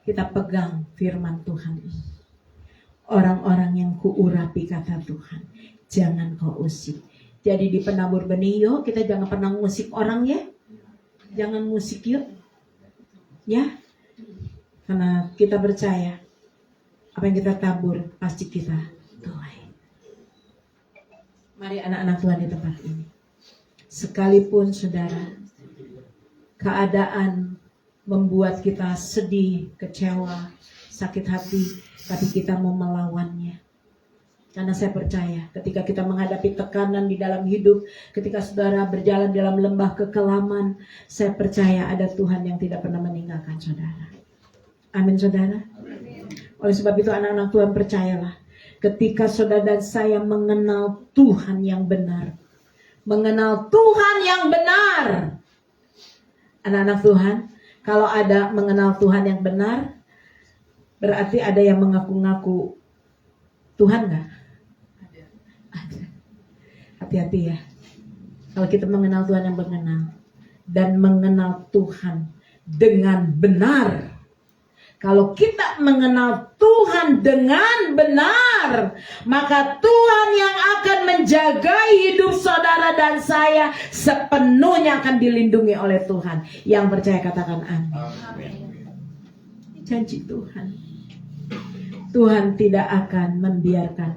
Kita pegang firman Tuhan ini. Orang-orang yang kuurapi, kata Tuhan, jangan kau usik. Jadi di penabur benih, yuk kita jangan pernah ngusik orang ya. Jangan ngusik yuk. Ya. Karena kita percaya apa yang kita tabur pasti kita tuai. Mari anak-anak Tuhan di tempat ini. Sekalipun saudara, keadaan membuat kita sedih, kecewa, sakit hati, tapi kita mau melawannya. Karena saya percaya ketika kita menghadapi tekanan di dalam hidup, ketika saudara berjalan dalam lembah kekelaman, saya percaya ada Tuhan yang tidak pernah meninggalkan saudara. Amin saudara. Oleh sebab itu anak-anak Tuhan percayalah, ketika saudara dan saya mengenal Tuhan yang benar, mengenal Tuhan yang benar, anak-anak Tuhan, kalau ada mengenal Tuhan yang benar, berarti ada yang mengaku-ngaku Tuhan gak? Ada. Hati-hati ya. Kalau kita mengenal Tuhan yang mengenal dan mengenal Tuhan dengan benar. Kalau kita mengenal Tuhan dengan benar, maka Tuhan yang akan menjaga hidup saudara dan saya sepenuhnya akan dilindungi oleh Tuhan. Yang percaya katakan amin. Janji Tuhan. Tuhan tidak akan membiarkan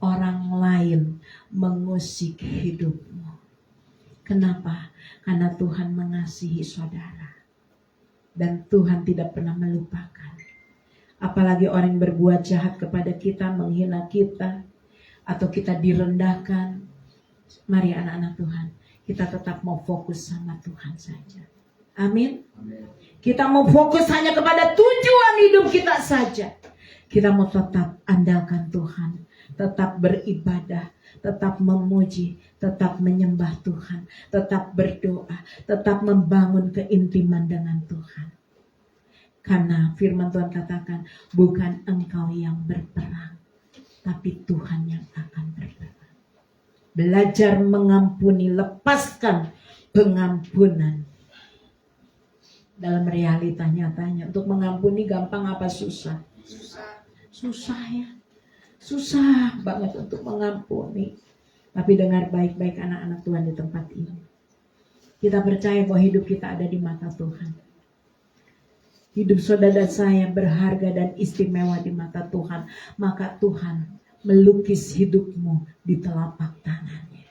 orang lain mengusik hidupmu. Kenapa? Karena Tuhan mengasihi saudara. Dan Tuhan tidak pernah melupakan. Apalagi orang yang berbuat jahat kepada kita, menghina kita, atau kita direndahkan. Mari anak-anak Tuhan, kita tetap mau fokus sama Tuhan saja. Amin. Kita mau fokus hanya kepada tujuan hidup kita saja. Kita mau tetap andalkan Tuhan, tetap beribadah, tetap memuji, tetap menyembah Tuhan, tetap berdoa, tetap membangun keintiman dengan Tuhan. Karena firman Tuhan katakan, bukan engkau yang berperang, tapi Tuhan yang akan berperang. Belajar mengampuni, lepaskan pengampunan. Dalam realita nyatanya, untuk mengampuni gampang apa susah? Susah ya. Susah banget untuk mengampuni. Tapi dengar baik-baik anak-anak Tuhan di tempat ini. Kita percaya bahwa hidup kita ada di mata Tuhan. Hidup saudara saya berharga dan istimewa di mata Tuhan. Maka Tuhan melukis hidupmu di telapak tangannya.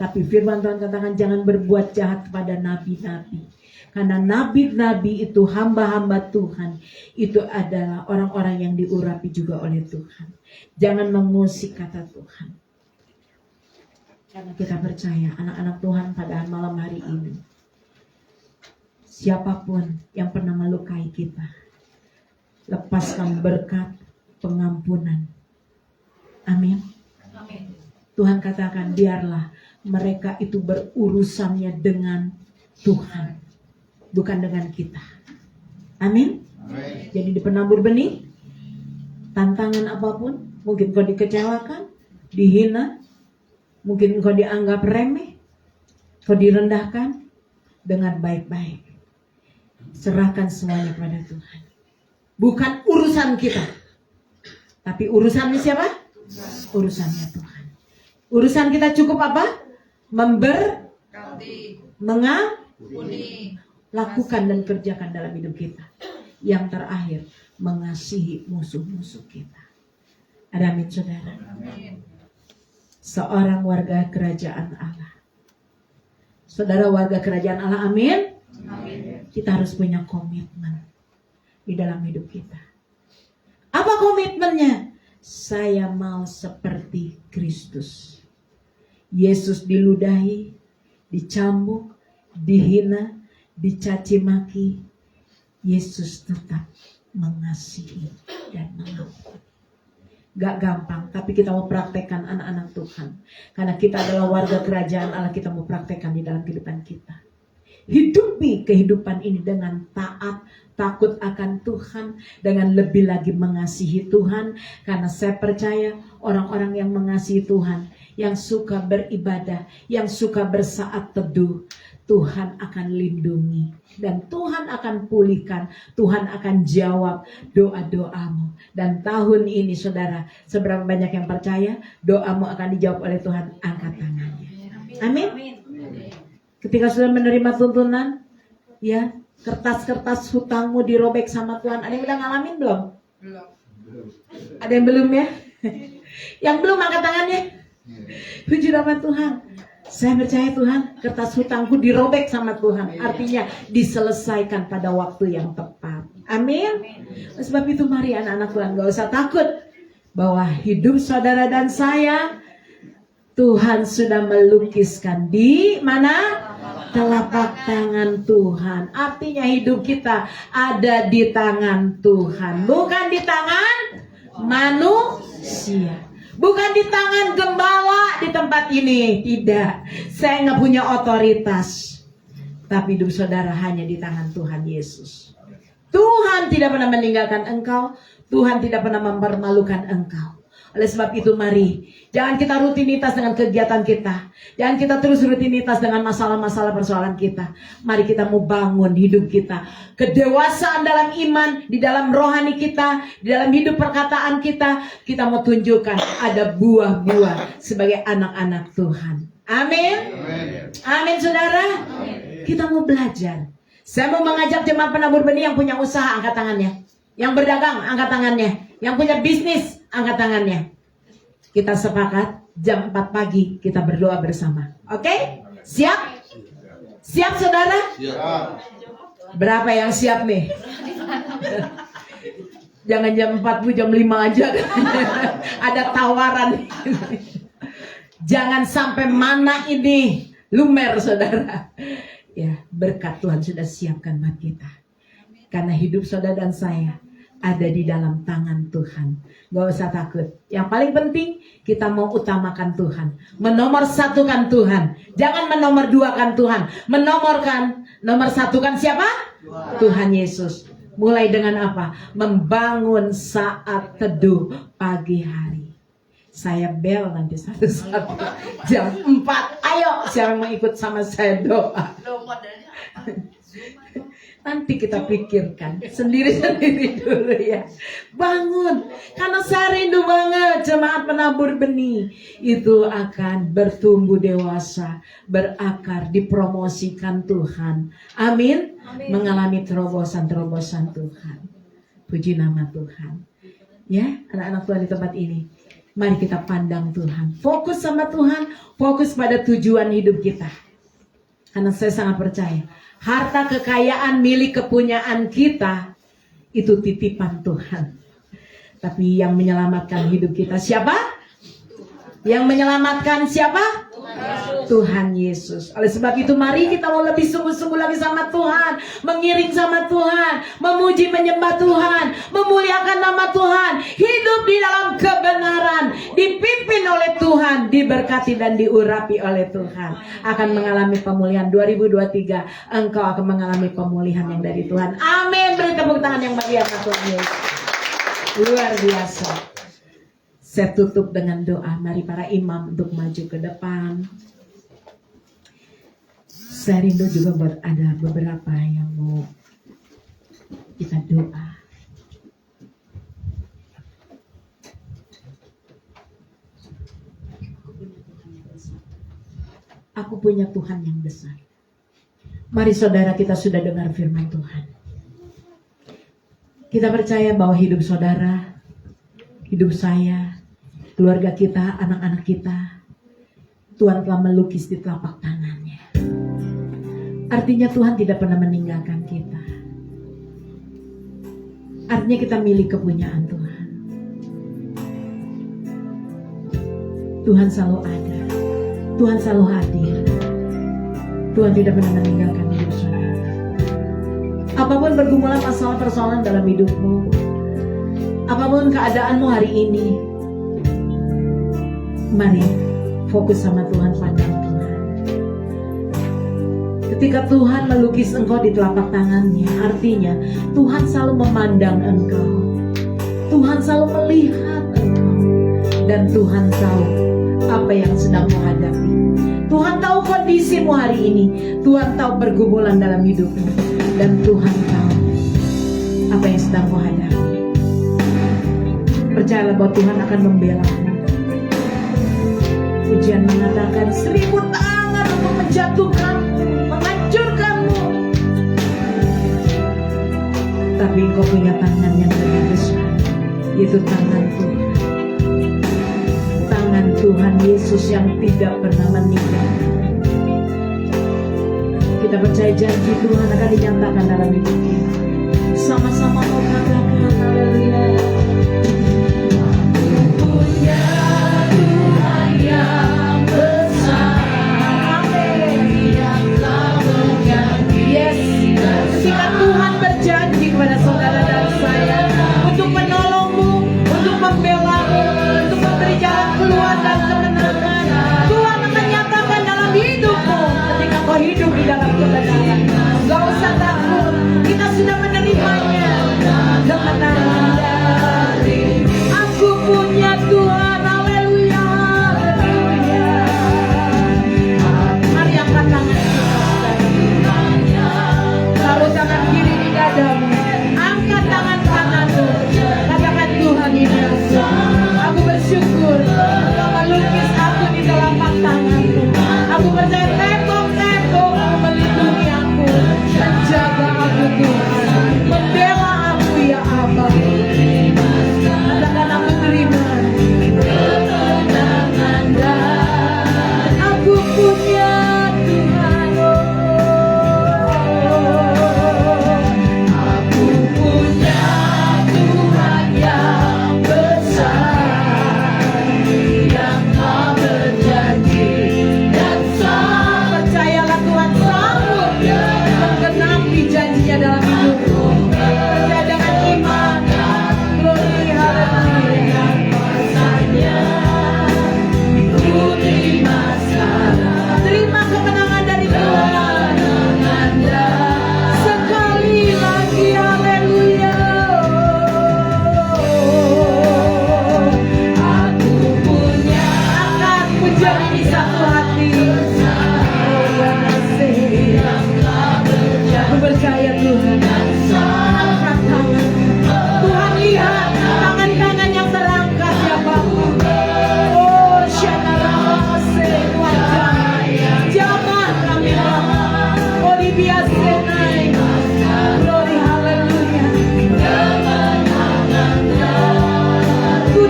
Tapi firman Tuhan katakan jangan berbuat jahat kepada nabi-nabi. Karena nabi-nabi itu hamba-hamba Tuhan. Itu adalah orang-orang yang diurapi juga oleh Tuhan. Jangan mengusik kata Tuhan. Karena kita percaya anak-anak Tuhan pada malam hari ini. Siapapun yang pernah melukai kita. Lepaskan berkat pengampunan. Amin. Tuhan katakan biarlah mereka itu berurusannya dengan Tuhan. Bukan dengan kita. Amin. Jadi di penabur benih, tantangan apapun, mungkin kau dikecewakan, dihina, mungkin kau dianggap remeh, kau direndahkan, dengan baik-baik. Serahkan semuanya kepada Tuhan. Bukan urusan kita, tapi urusannya siapa? Urusannya Tuhan. Urusan kita cukup apa? Mengampuni. Lakukan dan kerjakan dalam hidup kita. Yang terakhir, mengasihi musuh-musuh kita. Ada amin saudara? Amin. Seorang warga kerajaan Allah. Saudara warga kerajaan Allah, amin? Amin. Kita harus punya komitmen di dalam hidup kita. Apa komitmennya? Saya mau seperti Kristus. Yesus diludahi, dicambuk, dihina, dicaci maki, Yesus tetap mengasihi dan mengampuni. Gak gampang, tapi kita mau praktekkan anak-anak Tuhan. Karena kita adalah warga kerajaan Allah, kita mau praktekkan di dalam kehidupan kita. Hidupi kehidupan ini dengan taat, takut akan Tuhan, dengan lebih lagi mengasihi Tuhan. Karena saya percaya orang-orang yang mengasihi Tuhan, yang suka beribadah, yang suka bersaat teduh, Tuhan akan lindungi dan Tuhan akan pulihkan, Tuhan akan jawab doa-doamu. Dan tahun ini saudara, seberapa banyak yang percaya doamu akan dijawab oleh Tuhan, angkat tangannya. Amin. Ketika sudah menerima tuntunan, ya, kertas-kertas hutangmu dirobek sama Tuhan. Ada yang udah ngalamin belum? Belum. Ada yang belum ya? Yang belum angkat tangannya. Puji nama Tuhan. Saya percaya Tuhan, kertas hutangku dirobek sama Tuhan. Artinya diselesaikan pada waktu yang tepat. Amin. Sebab itu mari anak-anak Tuhan, gak usah takut bahwa hidup saudara dan saya, Tuhan sudah melukiskan di mana? Telapak tangan Tuhan. Artinya hidup kita ada di tangan Tuhan, bukan di tangan manusia. Bukan di tangan gembala di tempat ini. Tidak. Saya nggak punya otoritas. Tapi hidup saudara hanya di tangan Tuhan Yesus. Tuhan tidak pernah meninggalkan engkau. Tuhan tidak pernah mempermalukan engkau. Oleh sebab itu mari, jangan kita rutinitas dengan kegiatan kita. Jangan kita terus rutinitas dengan masalah-masalah persoalan kita. Mari kita mau bangun hidup kita. Kedewasaan dalam iman, di dalam rohani kita, di dalam hidup perkataan kita. Kita mau tunjukkan ada buah-buah sebagai anak-anak Tuhan. Amin. Amin saudara. Kita mau belajar. Saya mau mengajak jemaat penabur benih yang punya usaha, angkat tangannya. Yang berdagang, angkat tangannya. Yang punya bisnis, angkat tangannya. Kita sepakat jam 4 pagi kita berdoa bersama. Oke? Siap? Siap saudara? Siap. Berapa yang siap nih? Jangan jam 4 bu, jam 5 aja. Ada tawaran. Jangan sampai mana ini lumer saudara. Ya, berkat Tuhan sudah siapkan buat kita. Karena hidup saudara dan saya ada di dalam tangan Tuhan. Gak usah takut. Yang paling penting kita mau utamakan Tuhan. Menomorsatukan Tuhan. Jangan menomorduakan Tuhan. Nomor satukan siapa? Tuhan Yesus. Mulai dengan apa? Membangun saat teduh pagi hari. Saya bel nanti satu-satu jam 4. Ayo siapa yang mau ikut sama saya doa. Nanti kita pikirkan sendiri-sendiri dulu ya. Bangun. Karena saya rindu banget jemaat penabur benih. Itu akan bertumbuh dewasa. Berakar, dipromosikan Tuhan. Amin. Mengalami terobosan-terobosan Tuhan. Puji nama Tuhan. Ya, anak-anak Tuhan di tempat ini. Mari kita pandang Tuhan. Fokus sama Tuhan. Fokus pada tujuan hidup kita. Karena saya sangat percaya. Harta kekayaan milik kepunyaan kita itu titipan Tuhan. Tapi yang menyelamatkan hidup kita siapa? Yang menyelamatkan siapa? Tuhan Yesus. Oleh sebab itu mari kita mau lebih sungguh-sungguh lagi sama Tuhan. Mengiring sama Tuhan. Memuji menyembah Tuhan. Memuliakan nama Tuhan. Hidup di dalam kebenaran. Dipimpin oleh Tuhan. Diberkati dan diurapi oleh Tuhan. Akan mengalami pemulihan 2023. Engkau akan mengalami pemulihan yang dari Tuhan. Amin. Beri tepuk tangan yang meriah Tuhan Yesus. Luar biasa. Saya tutup dengan doa. Mari para imam untuk maju ke depan. Saya rindu juga ada beberapa yang mau kita doa. Aku punya Tuhan yang besar. Mari saudara, kita sudah dengar firman Tuhan. Kita percaya bahwa hidup saudara, hidup saya, keluarga kita, anak-anak kita, Tuhan telah melukis di telapak tangannya. Artinya Tuhan tidak pernah meninggalkan kita. Artinya kita milik kepunyaan Tuhan. Tuhan selalu ada. Tuhan selalu hadir. Tuhan tidak pernah meninggalkan hidup saudara. Apapun pergumulan masalah persoalan dalam hidupmu, apapun keadaanmu hari ini, mari fokus sama Tuhan, pandang Tuhan. Ketika Tuhan melukis engkau di telapak tangannya, artinya Tuhan selalu memandang engkau. Tuhan selalu melihat engkau. Dan Tuhan tahu apa yang sedang menghadapi. Tuhan tahu kondisimu hari ini. Tuhan tahu pergumulan dalam hidupmu. Dan Tuhan tahu apa yang sedang menghadapi. Percayalah bahwa Tuhan akan membela-mu. Pujian mengatakan 1000 tangan untuk menjatuhkanmu, menghancurkanmu. Tapi engkau punya tangan yang lebih besar, yaitu tangan Tuhan. Tangan Tuhan Yesus yang tidak pernah meninggalkan. Kita percaya janji Tuhan akan dinyatakan dalam hidup kita. Sama-sama mau katakan haleluya. Punya Tuhan yang besar, yang telah mengganti. Yes, ketika Tuhan berjanji kepada saudara dan saya untuk menolongmu, untuk membela-mu, untuk memberi jalan keluar dan kemenangan, Tuhan akan nyatakan dalam hidupmu ketika kau hidup di dalam kebenaran. Gak usah takut, kita sudah menerimanya.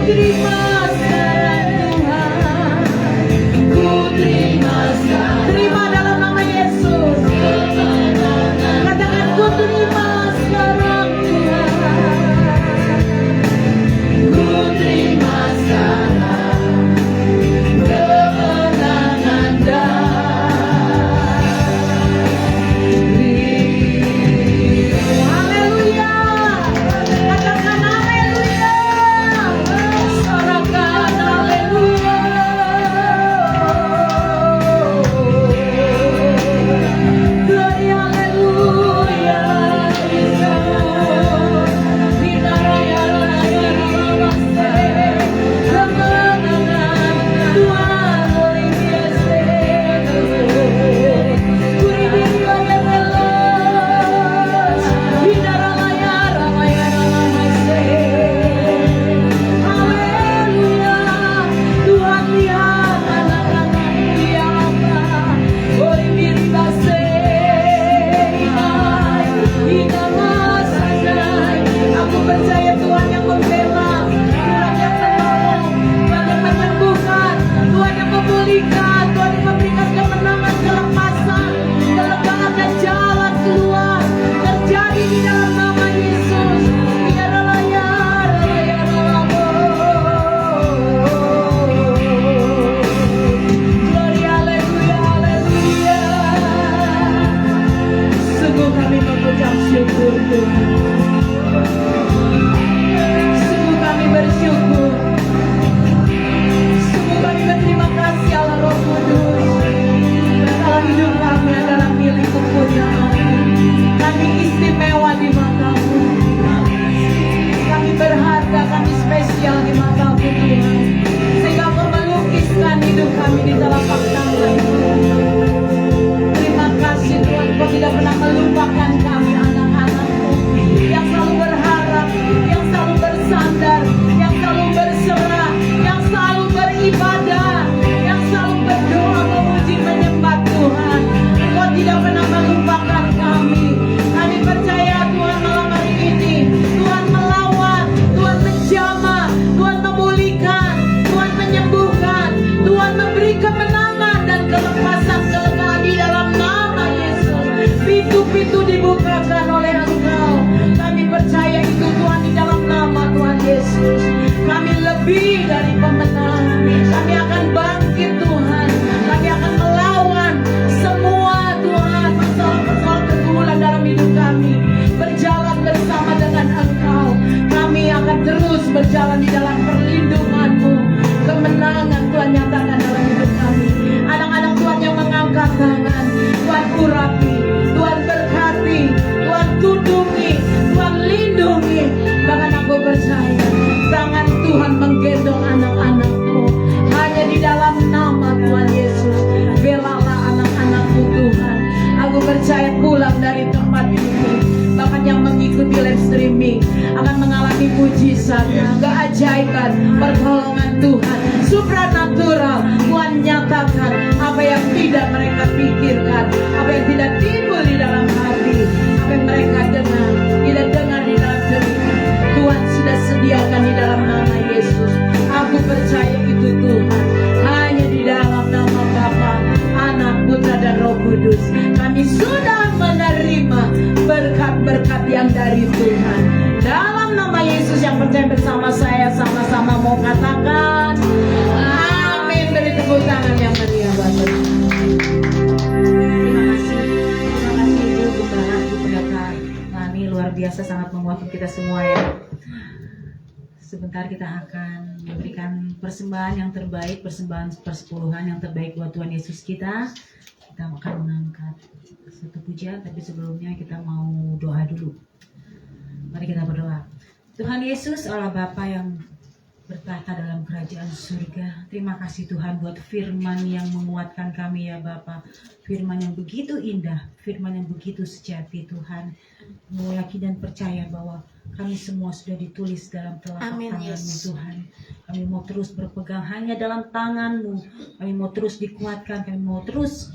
terima sekarang Tuhan. Ku terima sekarang. Terima dalam nama Yesus. Katakan ku terima sekarang Tuhan. Ku terima sekarang kemenangan dan haleluya. Katakan haleluya. Sorakan haleluya. Glory haleluya. Bidaraya raya namaste. Kemenangan Tuhan oleh biasa. Kuribiria bebelos. Bidaraya raya namaste. Haleluya. Tuhan lihat anak-anakmu yang apa. Oleh diri base. Aku percaya Tuhan yang membela, Tuhan yang menolong, Tuhan yang menyembuhkan, Tuhan yang memulihkan, Tuhan yang memberikan kemenangan, kelepasan, kelegaan dan jalan keluar terjadi di dalam nama Yesus. Glory haleluya haleluya. Sungguh kami mengucap syukur Tuhan. Sungguh kami bersyukur. Sungguh kami berterima kasih Allah Roh Kudus. Kalau hidup kami adalah milik kepunyaanmu. Kami istimewa di matamu. Kami berharga, kami spesial di matamu Tuhan. Sehingga Kau melukiskan hidup kami di telapak tangan-Mu. Terima kasih Tuhan, Kau tidak pernah melupakan kami anak-anak-Mu yang selalu berharap, yang selalu bersandar, yang selalu berserah, yang selalu beribadah, yang selalu berdoa memuji menyembah Tuhan. Kau tidak pernah melupakan kami. Kami percaya Tuhan malam hari ini Tuhan melawan, Tuhan menjamah, Tuhan memulihkan, Tuhan menyembuhkan, Tuhan memberi kemenangan dan kelepasan kelegaan di dalam nama Yesus. Pintu-pintu dibukakan oleh Engkau. Kami percaya itu Tuhan di dalam nama Tuhan Yesus. Kami lebih dari pemenang. Kami akan bangkit Tuhan. Kami akan melawan semua Tuhan masalah-masalah kegumulan dalam hidup kami. Berjalan bersama dengan Engkau. Kami akan terus berjalan di dalam perlindungan-Mu. Kemenangan Tuhan nyatakan dalam hidup kami. Anak-anak Tuhan yang mengangkat tangan, Tuhan urapi, Tuhan berkati, Tuhan tutupi, Tuhan lindungi. Bahkan aku percaya tangan Tuhan menggendong anak-anak-Mu. Hanya di dalam nama Tuhan Yesus, belalah anak-anak-Mu Tuhan. Aku percaya pulang dari tempat ini, bahkan yang mengikuti live streaming akan mengalami mujizat, keajaiban, pertolongan Tuhan, supranatural. Tuhan nyatakan apa yang tidak mereka pikirkan, apa yang tidak timbul di dalam hati, apa yang mereka dengar, tidak dengar di dalam telinga. Tuhan sudah sediakan di dalam nama Yesus. Aku percaya itu Tuhan. Hanya di dalam nama Bapa, Anak, Putra dan Roh Kudus kami sudah menerima berkat-berkat yang dari Tuhan. Dalam nama Yesus yang percaya bersama saya, sama-sama mau katakan amin. Beri tepuk tangan yang meriah buat Tuhan. Terima kasih Ibu Gembala, Ibu Pendeta Nani, luar biasa, sangat memuatkan kita semua ya. Sebentar kita akan memberikan persembahan yang terbaik, persembahan persepuluhan yang terbaik buat Tuhan Yesus kita. Kita akan mengangkat satu puja, tapi sebelumnya kita mau doa dulu. Mari kita berdoa. Tuhan Yesus, Allah Bapa yang bertata dalam kerajaan surga, terima kasih Tuhan buat firman yang menguatkan kami ya Bapa. Firman yang begitu indah, firman yang begitu sejati Tuhan. Yakin dan percaya bahwa kami semua sudah ditulis dalam telapak tangan-Mu Tuhan. Kami mau terus berpegang hanya dalam tangan-Mu. Kami mau terus dikuatkan, kami mau terus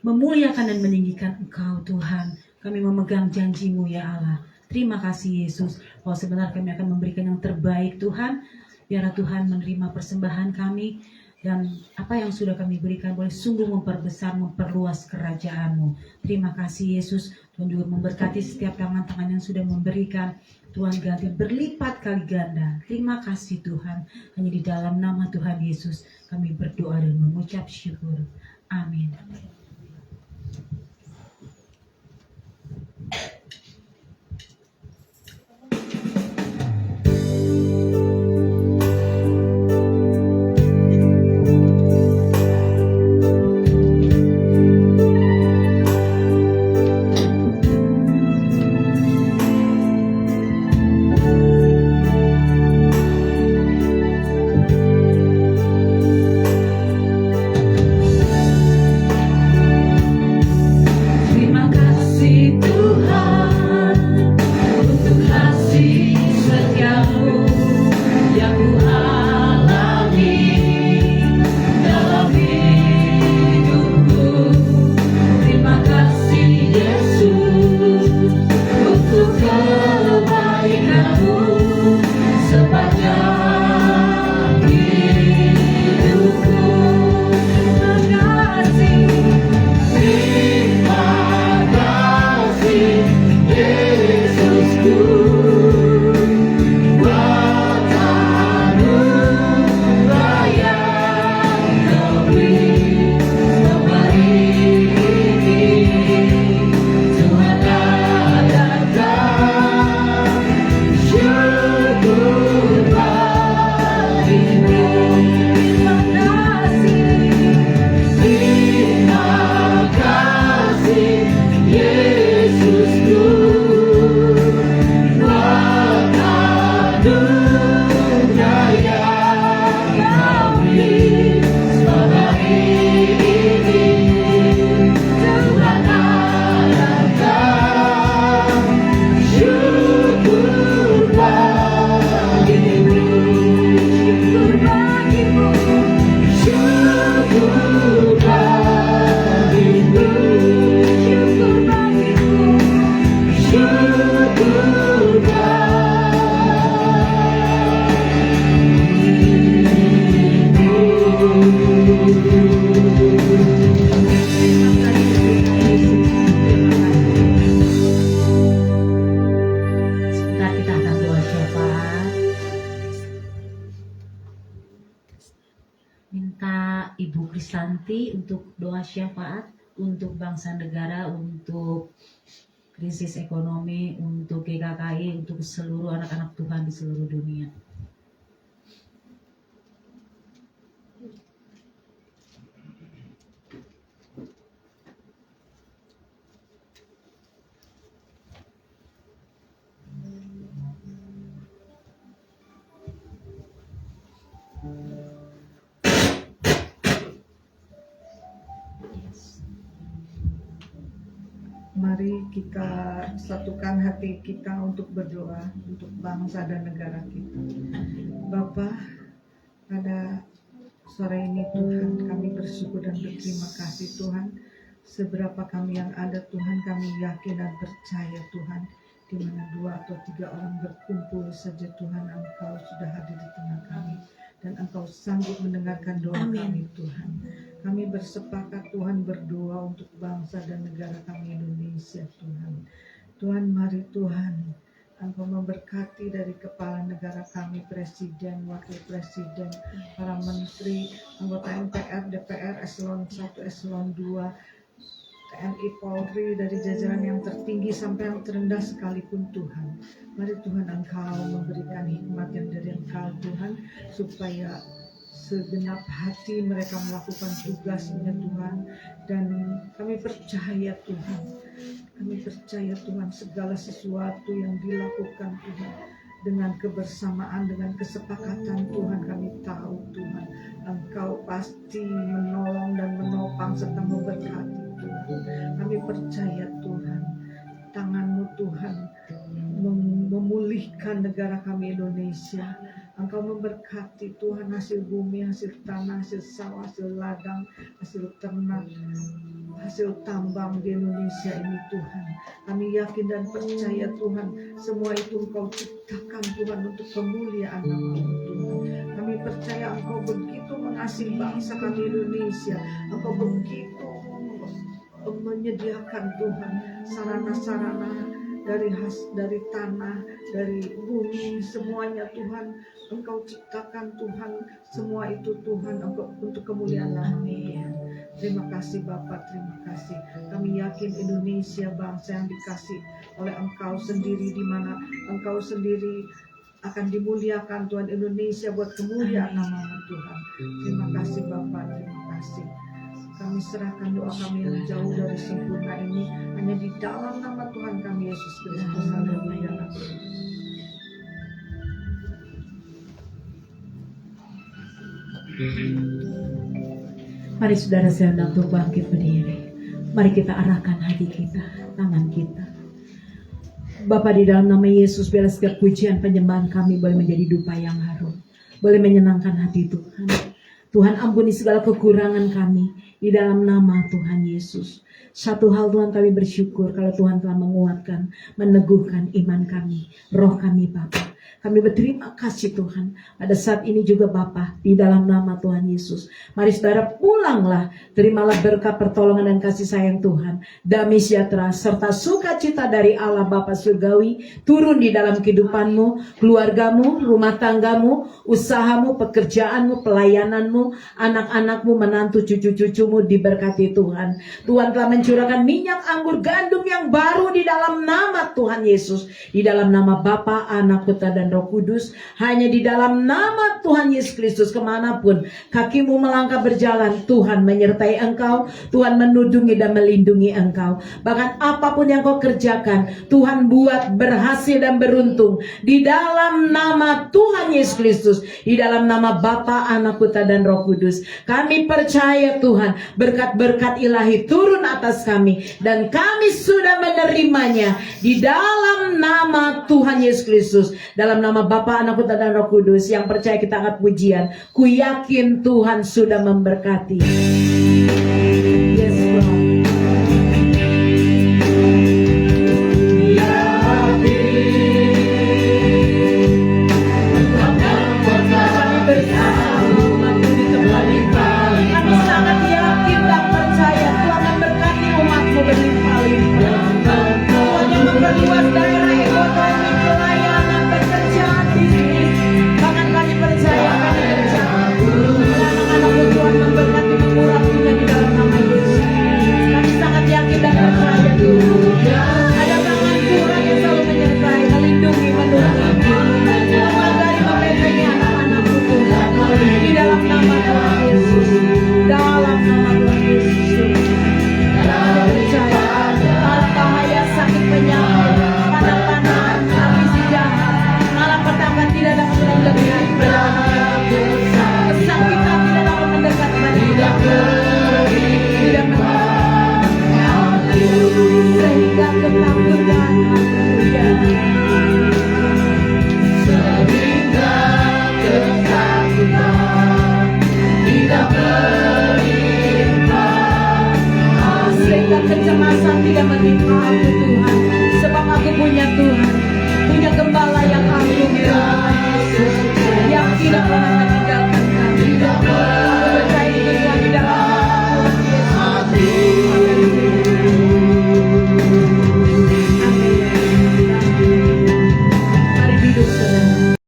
memuliakan dan meninggikan Engkau Tuhan. Kami memegang janji-Mu ya Allah. Terima kasih Yesus, bahwa sebenarnya kami akan memberikan yang terbaik Tuhan. Biarlah Tuhan menerima persembahan kami, dan apa yang sudah kami berikan boleh sungguh memperbesar, memperluas kerajaan-Mu. Terima kasih Yesus. Tuhan juga memberkati setiap tangan-tangan yang sudah memberikan. Tuhan ganti berlipat kali ganda. Terima kasih Tuhan. Hanya di dalam nama Tuhan Yesus kami berdoa dan mengucap syukur. Amin. Ibu Krisanti untuk doa syafaat untuk bangsa negara, untuk krisis ekonomi, untuk GKKI, untuk seluruh anak-anak Tuhan di seluruh dunia. Mari kita satukan hati kita untuk berdoa untuk bangsa dan negara kita. Bapa, pada sore ini Tuhan, kami bersyukur dan berterima kasih Tuhan. Seberapa kami yang ada Tuhan, kami yakin dan percaya Tuhan, di mana 2 atau 3 orang berkumpul saja Tuhan, Engkau sudah hadir di tengah kami, dan Engkau sanggup mendengarkan doa kami Tuhan. Kami bersepakat Tuhan berdoa untuk bangsa dan negara kami Indonesia Tuhan. Tuhan, mari Tuhan Engkau memberkati dari kepala negara kami, Presiden, Wakil Presiden, para Menteri, anggota MPR, DPR, Eselon 1, Eselon 2, TNI, Polri, dari jajaran yang tertinggi sampai yang terendah sekalipun Tuhan. Mari Tuhan Engkau memberikan hikmat yang dari Engkau Tuhan, supaya segenap hati mereka melakukan tugasnya Tuhan. Dan kami percaya Tuhan, segala sesuatu yang dilakukan Tuhan dengan kebersamaan, dengan kesepakatan Tuhan, kami tahu Tuhan Engkau pasti menolong dan menopang serta memberkati Tuhan. Kami percaya Tuhan, tangan-Mu Tuhan memulihkan negara kami Indonesia. Engkau memberkati Tuhan hasil bumi, hasil tanah, hasil sawah, hasil ladang, hasil ternak, hasil tambang di Indonesia ini Tuhan. Kami yakin dan percaya Tuhan, semua itu Engkau ciptakan Tuhan untuk kemuliaan nama-Mu Tuhan. kasih bangsa kami Indonesia. Engkau begitu menyediakan Tuhan sarana-sarana dari tanah, dari bumi, semuanya Tuhan Engkau ciptakan Tuhan, semua itu Tuhan Engkau untuk kemuliaan nama-Mu. Terima kasih Bapak, terima kasih. Kami yakin Indonesia bangsa yang dikasih oleh Engkau sendiri, di mana Engkau sendiri akan dimuliakan Tuhan. Indonesia buat kemuliaan nama-Mu Tuhan. Terima kasih Bapak, terima kasih. Kami serahkan doa kami yang jauh dari sempurna ini hanya di dalam nama Tuhan kami Yesus Kristus. Haleluya. Mari saudara saya untuk bangkit berdiri. Mari kita arahkan hati kita, tangan kita. Bapa, di dalam nama Yesus, biarlah setiap pujian penyembahan kami boleh menjadi dupa yang harum, boleh menyenangkan hati Tuhan. Tuhan, ampuni segala kekurangan kami di dalam nama Tuhan Yesus. Satu hal Tuhan, kami bersyukur kalau Tuhan telah menguatkan, meneguhkan iman kami, roh kami Bapa. Kami berterima kasih Tuhan. Pada saat ini juga Bapa, di dalam nama Tuhan Yesus. Mari saudara pulanglah, terimalah berkat pertolongan dan kasih sayang Tuhan. Damai sejahtera serta sukacita dari Allah Bapa Surgawi turun di dalam kehidupanmu, keluargamu, rumah tanggamu, usahamu, pekerjaanmu, pelayananmu, anak-anakmu, menantu, cucu-cucumu diberkati Tuhan. Tuhan telah mencurahkan minyak anggur gandum yang baru di dalam nama Tuhan Yesus. Di dalam nama Bapa, Anak, Putra, dan Roh Kudus. Hanya di dalam nama Tuhan Yesus Kristus, kemanapun kakimu melangkah berjalan, Tuhan menyertai engkau, Tuhan menudungi dan melindungi engkau. Bahkan apapun yang kau kerjakan, Tuhan buat berhasil dan beruntung. Di dalam nama Tuhan Yesus Kristus, di dalam nama Bapa, Anak, Putra, dan Roh Kudus, kami percaya Tuhan, berkat-berkat ilahi turun atas kami, dan kami sudah menerimanya di dalam nama Tuhan Yesus Kristus. Dalam nama Bapa, Anak, Putra, dan Roh Kudus, yang percaya kita angkat pujian. Ku yakin Tuhan sudah memberkati. Yes, Lord. Kami sangat yakin dan percaya Tuhan memberkati umat-Mu berlimpah-limpah. Tuhan yang memperluas daerah ekonomi, pelayanan, pekerjaan, bisnis. Bahkan kami percaya kami kerja anak-anak-Mu Tuhan memberkati, mengurapinya di dalam nama Yesus. Kami sangat yakin dan percaya Tuhan ada tangan Tuhan yang selalu menyertai, melindungi, menurunkan, memagari, membentengi anak-anak-Mu Tuhan di dalam nama Tuhan Yesus. Dalam nama Tuhan Yesus, kami percaya malah bahaya, sakit, penyakit, panah-panahan, habis jahat, malah petaka tidak dapat melebihi kesakitan tidak dapat mendekat kepada kita, tidak mendekat sehingga ketakutan, haleluya. Sehingga ketakutan tidak sehingga kecemasan tidak menimpa aku Tuhan, sebab aku punya Tuhan, punya gembala yang agung, yang tidak pernah